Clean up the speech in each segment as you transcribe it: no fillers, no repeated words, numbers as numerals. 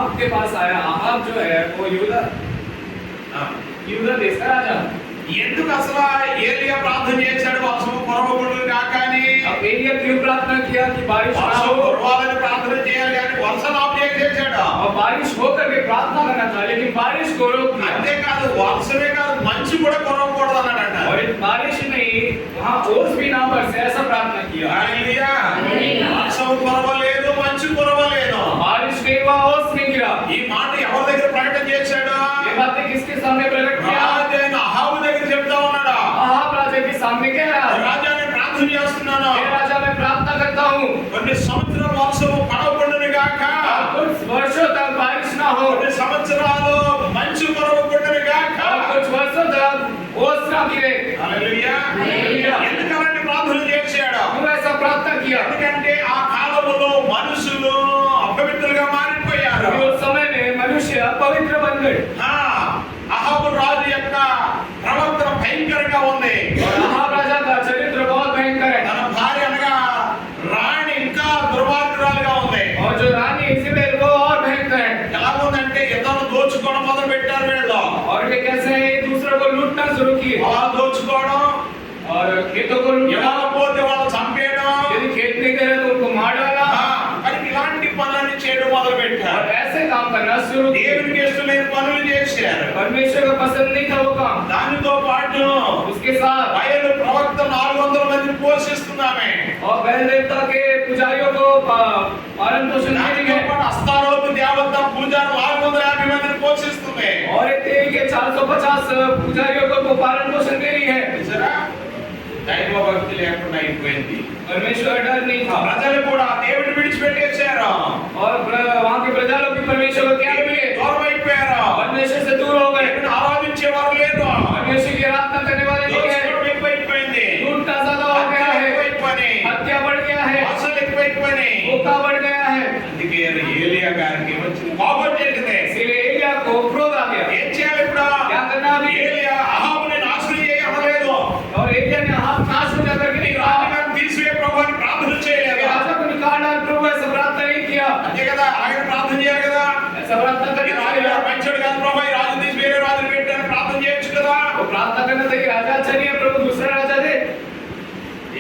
Ahab के पास आया। Ahab जो है वो యూదా देश का राजा। ఎందుకు అసలు ఏలియా ప్రార్థన చేశాడు వర్షము కురవకూడదు కాక అని? अब एलिया क्यों प्रार्थना किया कि बारिश ना వర్షం हो? కురవాలని ప్రార్థన చేయాలి కానీ వర్షం ఆబ్జెక్ట్ చేశాడు. और बारिश हो करके प्रार्थना करना था, लेकिन बारिश को रोक दिया। అంతేకాదు వర్షమే కాదు మంచు కూడా కురవకూడదు అన్నాడట. और इस बारिश में वहाँ ओस भी ना बरसे, ऐसा प्रार्थना किया। హల్లెలూయా. వర్షం కురవలేదు, మంచు కురవలేదు. बारिश नहीं हुआ, ओस नहीं गिरा। ఈ మాట ఎవరి దగ్గర ప్రకటన చేశాడు? ये बातें किसके सामने प्रकट किया? రాజైన అహాబు దగ్గర చెప్తా ఉన్నాడు. अहाब राजा के सामने कह रहा है, రాజా నేను ప్రార్థన చేస్తున్నాను, हे राजा मैं प्रार्थना करता हूँ కొన్ని సంవత్సరాల వర్షము పడవకుండును గాక, कुछ वर्षों तक बारिश ना हो, కొన్ని సంవత్సరాలు మంచు కురవకుండును గాక. और कुछ वर्षों तक ओस ना गिरे। హల్లెలూయా. హల్లెలూయా. ఎందుకని ప్రార్థన చేశాడు? क्यों ऐसा प्रार्थना किया? ఎందుకంటే ఆ కాలములో మనుషులు అపవిత్రులుగా మారిపోయారు. उस समय में मनुष्य अपवित्र बन गए। అహాబు రాజు యొక్క ప్రవర్తన భయంకరంగా ఉంది. और अहाब राजा का चरित्र बहुत भयंकर है। తన భార్య అనగా రాణి ఇంకా దుర్మార్గురాలుగా ఉంది. और जो रानी इज़ेबेल वो और भयंकर है। ఎలా ఉందంటే ఇతను దోచుకోవడం మొదలు పెట్టారు వీళ్ళు. और वे कैसे हैं, एक दूसरे को लूटना शुरू किए అలా దోచుకోవడం, और खेतों को लूटना, ఎవరు పోతే వాళ్ళు చంపేయడం, यदि खेत नहीं करे तो उनको मार डालना, కానీ ఇలాంటి పనులన్నీ చేయడం మొదలు और పెట్టారు. ऐसे काम करना शुरू किए। దేవునికి ఇష్టం లేని పనులు చేశారు. परमेश्वर को पसंद नहीं था वो काम। దానితో పాటు उसके साथ బయలు ప్రవక్త 400 మందిని పోషిస్తున్నామే. और बैल देवता के पुजारियों को पालन पोषण के దానితో लिए, పాటు అస్తారోతు దేవత పూజారు 450 మందిని పోషిస్తుంది. और एक देवी के 450 पुजारियों को पालन पोषण दे रही है। చూసారా? దైవ భక్తి లేకుండా అయిపోయింది. परमेश्वर डर नहीं था, ప్రజలు కూడా దేవుడిని విడిచిపెట్టేశారు. और वहाँ के प्रजा लोग भी परमेश्वर को त्याग दिए, దూరం అయిపోయారు. परमेश्वर से दूर हो गए। ఎక్కడ ఆరాధించేవారు లేదు. परमेश्वर की आराधना करने वाले नहीं है। దోచుకోవడం ఎక్కువైపోయింది. लूटना ज्यादा हो गया है, ఎక్కువైపోయినాయి. हत्या बढ़ गया है, ఆశలు ఎక్కువైపోయినాయి. धोखा बढ़ गया है। అందుకే ఏలియా గారికి వచ్చింది కోపం చేసింది. इसलिए एलिया को क्रोध आ गया। ఏం చేయాలి ఇప్పుడు? क्या करना अभी? ఏలియా అహాబుని నాశనం చేయలేదు. और एलिया ने हाथ नाश हो जाकर के నీ नहीं कहा, రాజుగారిని తీసివే ప్రభు అని ప్రార్థన చేయలేదు. राजा को निकाल डाल प्रभु, ऐसा प्रार्थना नहीं किया। అంతే కదా, ఆయన ప్రార్థన చేయాలి కదా. ऐसा प्रार्थना ఈ करना రాజు चाहिए। మంచోడు కాదు ప్రభు, ఈ రాజు తీసి వేరే రాజుని పెట్టాను ప్రార్థన చేయొచ్చు కదా. वो प्रार्थना करना चाहिए, राजा अच्छा नहीं है, प्रभु दूसरा राजा दे।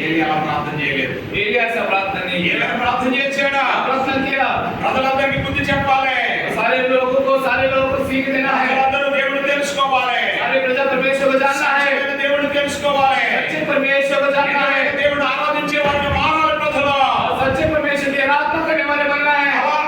ఏలియా అలా ప్రార్థన చేయలేదు. एलिया ऐसा प्रार्थना नहीं किया। ఏలియా ప్రార్థన చేశాడా? प्रार्थना किया, ప్రజలందరికీ బుద్ధి చెప్పాలి. सारे लोगों को सीख देना है। ప్రజలందరూ దేవుడిని తెలుసుకోవాలి. सारे प्रजा परमेश्वर को जानना है, సత్యమైన దేవుడిని తెలుసుకోవాలి. सच्चे परमेश्वर को जानना है, దేవుడు ఆరాధించే వారిని మారాలి ప్రజలు. और सच्चे परमेश्वर की आराधना करने वाले बनना है। అలా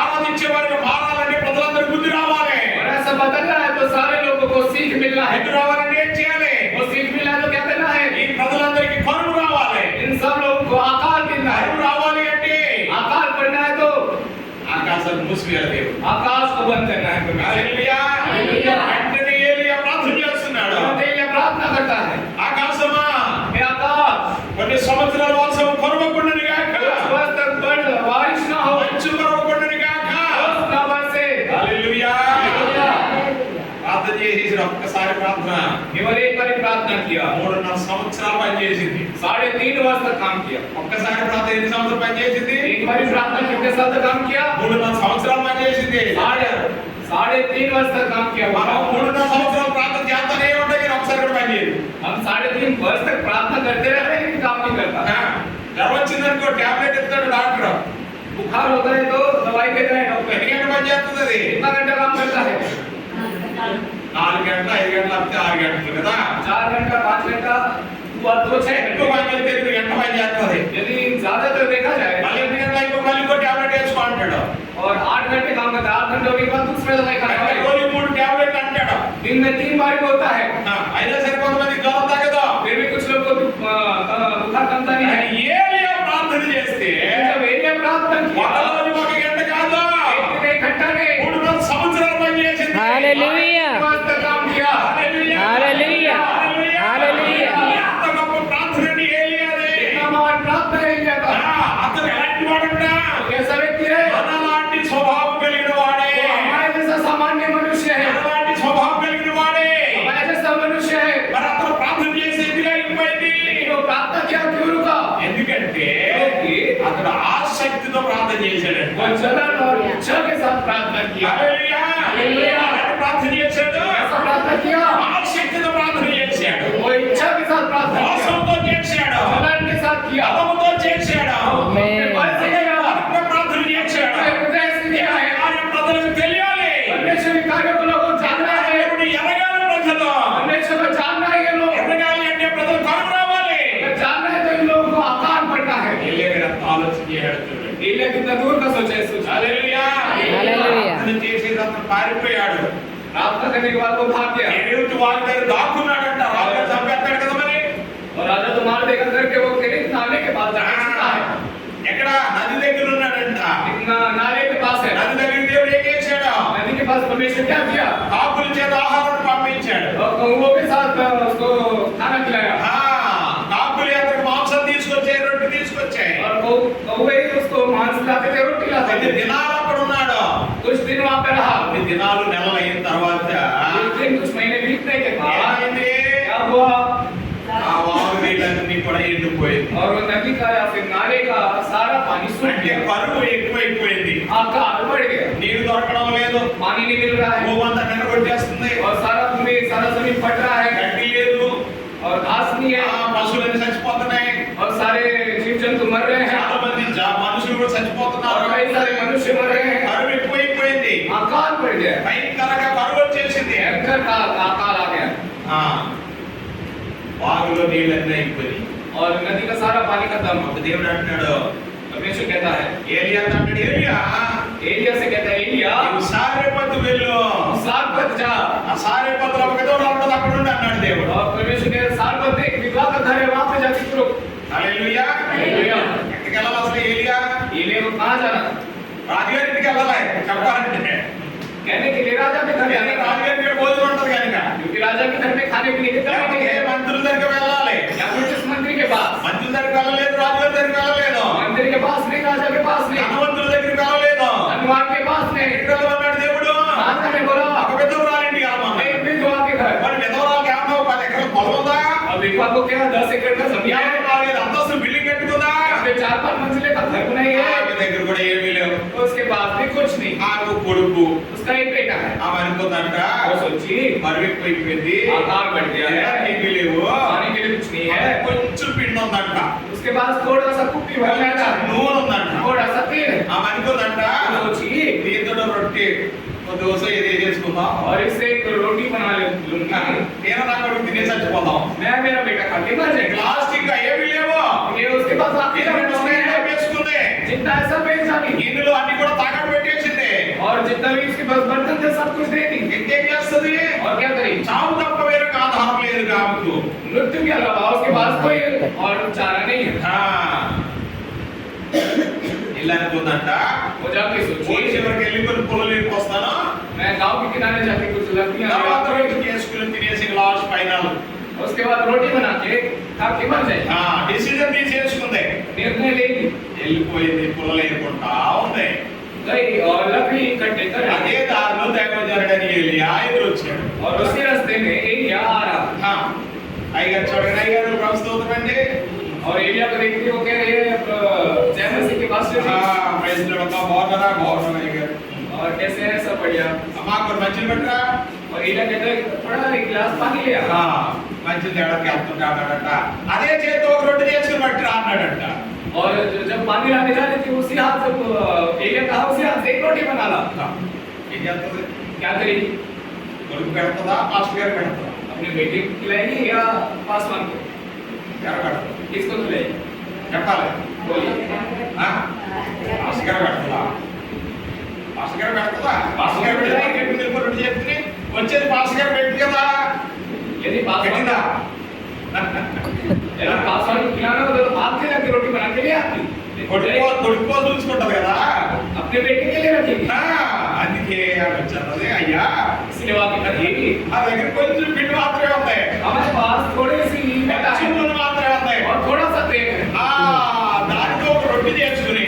ఆరాధించే వారిని మారాలంటే ప్రజలందరికీ బుద్ధి రావాలి. और ऐसा बदलना है तो सारे लोगों को सीख मिलना है। బుద్ధి రావాలంటే ఏం చేయాలి? वो सीख मिलना है तो क्या करना है? ఈ ప్రజలందరికీ కరువు రావాలి. इन सब लोगों को आकार मिलना है। కరువు రావాలి అంటే आकार पढ़ना है तो ఆకాశాన్ని మూసివేయాలి దేవుడు. आकाश को बंद करना है। హల్లెలూయా. హల్లెలూయా. వెంటనే ఏలియా ప్రార్థన చేస్తున్నాడు. एलिया प्रार्थना करता है, ఆకాశమా हे आकाश, కొన్ని సంవత్సరాల వర్షం కురవకుండును గాక, कुछ वर्ष तक बारिश ना हो, మంచు కురవకుండును గాక. ओस ना बरसे। హల్లెలూయా. हालेलुया। ప్రార్థన చేసి ఒక్కసారి ప్రార్థన केवल एक बार प्रार्थना किया, 3.5 సంవత్సరాలు పనిచేసింది. 3.5 वर्ष तक काम किया। ఒక్కసారి ప్రార్థన ఎన్ని సంవత్సరాలు పనిచేసింది? एक बार प्रार्थना कितने साल तक काम किया? 3.5 సంవత్సరాలు పనిచేసింది. 3.5 वर्ष तक काम किया। మనం 3.5 సంవత్సరాలు ప్రార్థన చేస్తానే ఉంటాయి, కానీ ఒకసారి కూడా పనిచేయదు. हम 3.5 वर्ष तक प्रार्थना करते रहते हैं, लेकिन काम नहीं करता। జ్వరం వచ్చిందనుకో టాబ్లెట్ ఇస్తాడు డాక్టర్. बुखार होता है तो दवाई देता है डॉक्टर। ఎన్ని గంటలు పనిచేస్తుంది అది? कितना घंटा काम करता है? 4 గంటలు 5 గంటలు లేకపోతే 6 గంటలు కదా. 4 घंटा 5 घंटा हुआ तो 6 ఎక్కువ घंटे। పని చేస్తే 8 గంటలు పని చేస్తుంది. यदि ज्यादातर देखा जाए మళ్ళీ 8 గంటలు అయిపో మళ్ళీ ఇంకో టాబ్లెట్ వేసుకో అంటాడు. और 8 घंटे काम करता है, 8 घंटे के बाद दूसरा दवाई खाना అంటే पड़ेगा। రోజు 3 టాబ్లెట్లు అంటాడు. दिन में 3 बार भी होता है। అయినా సరే కొంతమంది జ్వరం తగ్గదు. फिर भी कुछ लोग को बुखार कमता नहीं है। ఏలియా ప్రార్థన చేస్తే जब एलिया प्रार्थना किया, ఒక రోజు 1 గంట కాదు, 1 घंटा नहीं, 3.5 సంవత్సరాలు పని చేసింది. Hallelujah. वर्ष तक काम किया। హల్లెలూయా. Hallelujah. Hallelujah. ఎంత గొప్ప ప్రార్థన అండి ఏలియాది. इतना महान प्रार्थना है एलिया का। అతను ఎలాంటి వాడంట? कैसा व्यक्ति है? మనలాంటి స్వభావం కలిగిన వాడే. वो हमारे जैसा सामान्य मनुष्य है, మనలాంటి స్వభావం కలిగిన వాడే. हमारे जैसा मनुष्य है। మరి అతను ప్రార్థన చేసి ఎందుకు అయిపోయింది? लेकिन वो प्रार्थना किया क्यों रुका? ఎందుకంటే क्योंकि అతడు ఆసక్తితో ప్రార్థన చేశాడంట. वो जलन और इच्छा के साथ प्रार्थना किया। किया హల్లెలూయా. హల్లెలూయా. ఎలాంటి ప్రార్థన చేశాడు? ऐसा प्रार्थना किया ఆసక్తితో ప్రార్థన చేశాడు, वो इच्छा के साथ प्रार्थना किया మోసంతో చేశాడు, जलन के साथ किया అబద్ధంతో చేశాడు, अपने मन से किया అబద్ధ ప్రార్థన చేశాడు. अपने हृदय से किया है కార్యం ప్రజలకు తెలియాలి, परमेश्वर के कार्य को लोगों को जानना है దేవుడు ఎదగాలి, ప్రజలు परमेश्वर को जानना है ये लोग ఎదగాలి అంటే ప్రజలు కరువు రావాలి. अगर जानना है तो इन लोगों को आकार पड़ना है ఎలియా ఆలోచన చేశాడు చూడండి. एलिया कितना दूर का सोचा है सोचा హల్లెలూయా. హల్లెలూయా. ప్రార్థన చేసేది అతను పారిపోయాడు. प्रार्थना करने के बाद वो भाग गया ఎరుగుతు వాళ్ళ దగ్గర దాక్కున్నాడంట, రాజు చంపేస్తాడు కదా మరి. और राजा तो मार देकर करके वो किरीट नाले के पास जाके छुपा है ఎక్కడ? నది దగ్గర ఉన్నాడంట. इतना नाले के पास है నది దగ్గర దేవుడు ఏం చేశాడు? नदी के पास परमेश्वर क्या किया కాకుల చేత ఆహారం పంపించాడు. और कौवों के साथ उसको खाना खिलाया ఆ కాకులు అతనికి మాంసం తీసుకొచ్చాయి, రొట్టె తీసుకొచ్చాయి. और कौवे उसको मांस लाते थे रोटी लाते 10 थे దినాలు అక్కడ ఉన్నాడు. कुछ दिन वहां पे रहा 10 దినాలు నెలలు అయిన తర్వాత कुछ दिन कुछ महीने बीतने के बाद ఏమైంది? क्या हुआ ఆ వాగు నీళ్ళన్నీ కూడా ఎండిపోయింది. और वो नदी का या फिर नाले का सारा पानी सूख అంటే गया కరువు ఎక్కువైపోయింది. आकार बढ़ गया నీరు దొరకడం లేదు, पानी नहीं मिल रहा है భూమంతా నిలగొట్టేస్తుంది, और सारा जमीन फट रहा है గడ్డి లేదు, और घास नहीं ఆ है పశువులన్నీ చచ్చిపోతున్నాయి, और सारे जीव जंतु मर रहे हैं చాలా మంది మనుషులు కూడా और చచ్చిపోతున్నారు. कई सारे मनुष्य मर रहे हैं కరువు ఎక్కువైపోయింది, आकार बढ़ गया భయంకరంగా కరువు వచ్చేసింది. भयंकर का आकार आ गया ఆ వాగులో నీళ్ళన్నీ అయిపోయి और नदी का सारा पानी खत्म ఒక దేవుడు అంటున్నాడు, परमेश्वर कहता है ఏలియా అంటాడు, ఏలియా एलिया से कहता है एलिया నువ్వు సారెపతు వెళ్ళు, सारपत जा ఆ సారెపతులో ఒక విధవ ఉంటుంది అక్కడ ఉండి అన్నాడు దేవుడు. और परमेश्वर कहता है सारपत एक विधवा का घर है वहां पे जाके रुको హల్లెలూయా. హల్లెలూయా. ఎక్కడికి వెళ్ళాలి అసలు ఏలియా? एलिया को कहां जाना రాజుగారింటికి వెళ్ళాలి చెప్పాలంటే. कहने के लिए राजा के घर जाने का రాజుగారి దగ్గర భోజనం ఉంటుంది కనుక क्योंकि राजा के घर में खाने पीने के काम नहीं లేకపోతే है మంత్రుల దగ్గరికి వెళ్ళాలి. या फिर जिस मंत्री के पास మంత్రుల దగ్గరికి వెళ్ళలేదు, రాజుగారి దగ్గరికి వెళ్ళలేదు, मंत्री के पास नहीं राजा के पास नहीं ధనవంతుల దగ్గరికి వెళ్ళలేదు. धनवान के पास नहीं ఎక్కడ వెళ్ళమన్నాడు దేవుడు? राजा ने बोला ఒక విధవరాలింటికి వెళ్ళమన్నాడు. एक विधवा के घर మరి విధవరాలకి ఏమన్నా 10 ఎకరాల పొలం ఉందా? और विधवा को क्या 10 एकड़ का जमीन है 4 अंतस्तు బిల్డింగ్ కట్టుకుందా? फिर 4-5 मंजिले का घर बनाई है ఆమె దగ్గర కూడా ఏమీ లేవు. तो उसके पास भी कुछ नहीं ఆమె కొడుకు, उसका एक बेटा है ఆమె అనుకుందంట वो सोची బరువు ఎక్కువైపోయింది, आकार बढ़ गया है ఏమీ లేవు, खाने के लिए कुछ नहीं है కొంచెం పిండి ఉందంట, उसके पास थोड़ा सा कुप्पी भर जाता है నూనె ఉందంట. थोड़ा सा तेल है ఆమె అనుకుందంట वो सोची దీంతో రొట్టె దోశ ఇది చేసుకుందాం, और इससे एक रोटी बना लूंगा నేను నా కొడుకు తినేసి చచ్చిపోదాం. मैं मेरा बेटा खा के मर जाएगा లాస్ట్ ఇంకా ఏమీ లేవు, ये उसके पास आखिर में कुछ नहीं है వేసుకుంది, जितना ऐसा बेच जानी గిన్నెలు అన్ని కూడా తాకట్టు పెట్టేసింది. और जितना भी उसके पास बर्तन थे सब कुछ दे दी ఇంకేం చేస్తుంది? और क्या करी చావు తప్ప వేరే ఆధారం లేదు ఆమెకు. मृत्यु के अलावा उसके पास कोई और चारा नहीं है ఆ, ఇలా అనుకుందంట, वो जाके పోలీసు सोची ఎవరికి వెళ్ళి కొన్ని పొలం వస్తాను, मैं गांव के किनारे जाके कुछ लकड़ियां తర్వాత ले రొట్టె చేసుకుని తినేసి లాస్ట్ ఫైనల్ आता उसके बाद रोटी बना के खा के मर जाए డిసిజన్ తీసేసుకుంది. निर्णय ले ली వెళ్ళిపోయింది, పొలం వేయకుండా ఉంది. गई और लकड़ी इकट्ठे कर అదే దారిలో దైవజనుడని ఏలియా ఎదురొచ్చాడు. और उसी रास्ते में एलिया आ रहा ఆ, అయ్యగారు చూడండి, అయ్యగారు ప్రస్తుతం అండి. और एलिया को देखते वो कह रहे हैं जय मसीह के पास ప్రైజ్ లార్డ్, బాగున్నారా? బాగున్నాను అయ్యగారు. और कैसे है सब बढ़िया అమ్మా కొన్ని మంచిలు పెట్టరా? और एलिया कहता है थोड़ा एक गिलास पानी ले आ మంచిలు తేడానికి వెళ్తుంటే అన్నాడంట, అదే చేతితో ఒక రొట్టె చేసుకుని పట్టిరా అన్నాడంట. और जब पानी लाने जा रही थी उसी हाथ से एलिया कहा उसी हाथ से एक रोटी बना ला ఏం చేస్తుంది? क्या करेगी కొడుకు పెడుతుందా, మాస్టర్ గారు పెడుతుందా? अपने बेटे को खिलाएगी या पासवान को ఎవరు పెడతారు? किसको खिलाएगी చెప్పాలి. बोलिए మాస్టర్ గారు పెడుతుందా? మాస్టర్ గారు పెడుతుందా? మాస్టర్ గారు పెడితే గట్టి మీద రొట్టె చెప్తే వచ్చేది మాస్టర్ గారు పెట్టి కదా यदि पासवान పెట్టిందా? यदि पासवान को खिलाना होता तो हाथ से जाके रोटी बना के ले आती కొడుకో చూసుకుంటది కదా. अपने बेटे के लिए रखेगी అందుకే ఆమె వచ్చారు, అయ్యా इसलिए वो आके कहेगी ఆ దగ్గర కొంచెం పిండి మాత్రమే ఉంది, हमारे पास थोड़ी सी मैदा है చిన్నలు మాత్రమే ఉన్నాయి. और थोड़ा सा तेल है దానితో ఒక రొట్టె చేసుకుని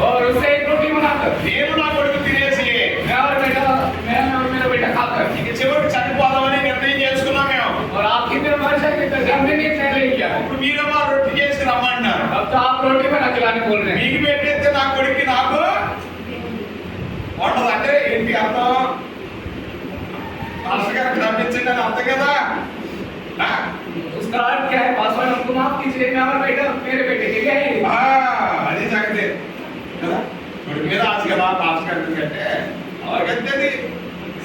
और उससे एक रोटी बनाकर నేను నా కొడుకు తినేసి मैं और मेरा बेटा खाकर ఇక చివరికి చనిపోదామని నిర్ణయం చేసుకున్నాం మేము. और आपकी मेरा मर जाएगी तो हमने नहीं निर्णय किया ఇప్పుడు మీరు మా రొట్టె చేసి రమ్మంటున్నారు. अब तो आप रोटी बना के लाने बोल रहे हैं మీకు పెట్టేస్తే నా కొడుక్కి నాకు ఉండదు. అంటే ఏంటి అర్థం? పాస్టర్ గారికి తప్పించండి అని అర్థం కదా. उसका अर्थ क्या है? पासवर्ड हमको माफ कीजिए, मेरे बेटे के क्या है? అది సంగతి కదా. కొడుకు మీద ఆశ కదా పాస్టర్ గారికి అంటే ఎవరికంతేది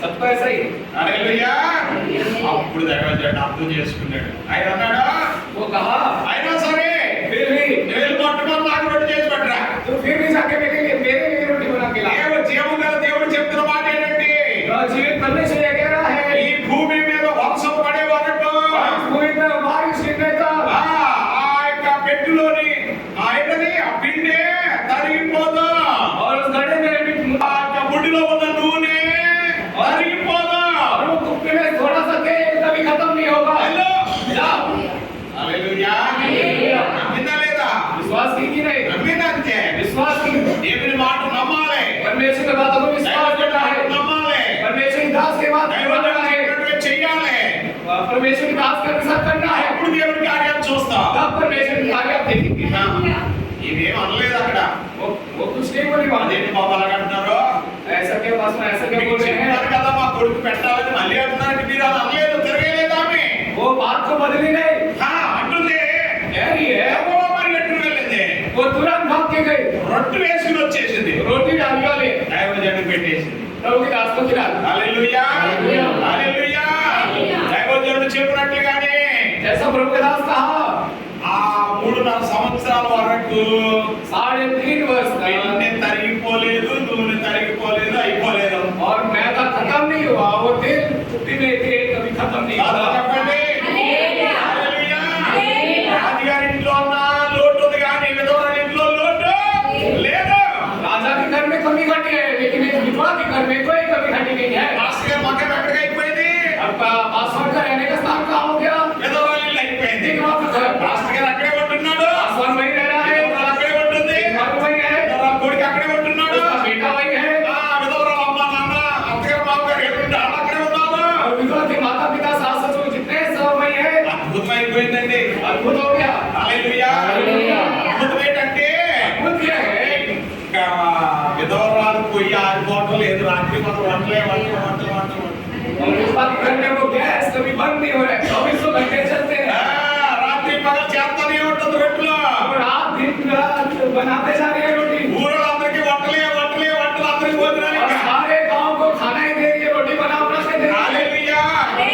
सबको ऐसा ही। హల్లెలూయా. అప్పుడు దగ్గర అర్థం చేసుకున్నాడు. ఆయన అన్నాడు, वो कहा అయినా సరే फिर भी నేను మొట్టమొదటి నాకు రొట్టె చేసి పెట్టరా. तो फिर भी जाके मेरे लिए रोटी बना के ला। జీవం గల దేవుడు చెప్తున్న మాట ఏంటంటే जीवित परमेश्वर ये कह रहा है, ఈ భూమి మీద వర్షం పడే వరకు भूमि पर बारिश गिरने तक ఆ యొక్క పెట్టెలోని ఆ ఏంటది ఆ పిండి తరిగిపోదు. और उस घड़े में ఆ యొక్క బుడ్డిలో ఉన్న నూనె తరిగిపోదు. और वो कुप्पी में थोड़ा सा तेल कभी खत्म नहीं होगा। హలో जाओ। హల్లెలూయా. నమ్మిందా లేదా? विश्वास की कि नहीं? నమ్మిందా అంతే. विश्वास की। దేవుని మాట నమ్మాలి. परमेश्वर की बातों को विश्वास करना है। నమ్మాలి. परमेश्वर की दास के बात దైవజనుడు करना है। చెప్పినట్టుగా చెయ్యాలి. परमेश्वर की दास के साथ करना है। అప్పుడు దేవుడి కార్యాలు చూస్తాం. तब परमेश्वर की कार्य आप देखेंगे। ఇవేం అనలేదు అక్కడ. वो कुछ नहीं बोली बात। అదేంటి బాబు అలాగంటున్నారు? ऐसा क्या पास में ऐसा क्या మీకు बोल रहे हैं? చెప్పారు కదా మా కొడుకు పెట్టాలని మళ్ళీ అంటున్నారంటే మీరు అది అనలేదు. తిరగలేదు ఆమె. वो बात को बदली नहीं। అంటుంది कह रही है ఎవరో పరిగెట్టుకు వెళ్ళింది. वो तुरंत भाग के गई, రొట్టె వేసుకుని వచ్చేసింది. रोटी डाल वाले దైవజనుడు పెట్టేసింది. प्रभु की दास को खिला। హల్లెలూయా. హల్లెలూయా. హల్లెలూయా. దైవజనుడు చెప్పినట్లుగానే जैसा प्रभु के दास कहा, ఆ 3.5 సంవత్సరాల వరకు 3.5 वर्ष పిండి तक తరిగిపోలేదు, నూనె తరిగిపోలేదు, అయిపోలేదు. और मैदा खत्म नहीं हुआ, वो तेल कुप्पी में तेल कभी खत्म नहीं కాదా हुआ। చెప్పండి? హల్లెలూయా. రాజుగారి ఇంట్లో ఉన్న లోటు ఉంది కానీ విధవరాలి ఇంట్లో లోటు లేదు. राजा के घर में कमी घटी है, लेकिन एक विधवा के घर में कोई कमी घटी नहीं है। మాస్టర్ గారు మగ్గం ఎక్కడికి అయిపోయింది? अब पासवर्ड का रहने का स्थान कहाँ हो गया? విధవరాలి ఇల్లు అయిపోయింది. विधवा का घर। మాస్టర్ గారు అక్కడే ఉంటున్నాడు. पासवर्ड वही रह रहा है, విధవరాలు అక్కడే ఉంటుంది. घर वही है, విధవరాలు కొడుకు అక్కడే ఉంటున్నాడు. उसका बेटा वही है, విధవరాలు అమ్మ నాన్న అత్తగారు బావగారు ఎక్కడుంటే వాళ్ళు అక్కడే ఉన్నారు. और विधवा के माता पिता सास ससुर जितने सब वही है। అద్భుతమైపోయిందండి. अद्भुत हो गया। హల్లెలూయా. హల్లెలూయా. అద్భుతం ఏంటంటే अद्भुत क्या है? ఇంకా విధవరాలు పోయి ఆగిపోవటం లేదు. రాత్రి మాత్రం వంటలే వంటలు. और इस बात के घर में वो गैस कभी बंद नहीं हो रहा है, 24 घंटे चलते हैं। రాత్రి పగలు చేస్తూనే ఉంటుంది రొట్టెలు. और आप दिन रात बनाते जा रहे हैं रोटी, ఊరోళ్ళందరికీ వంటలు అందరికి భోజనాలు और सारे गांव को खाना ही दे रही है, रोटी बना बना के दे रही హల్లెలూయా. है।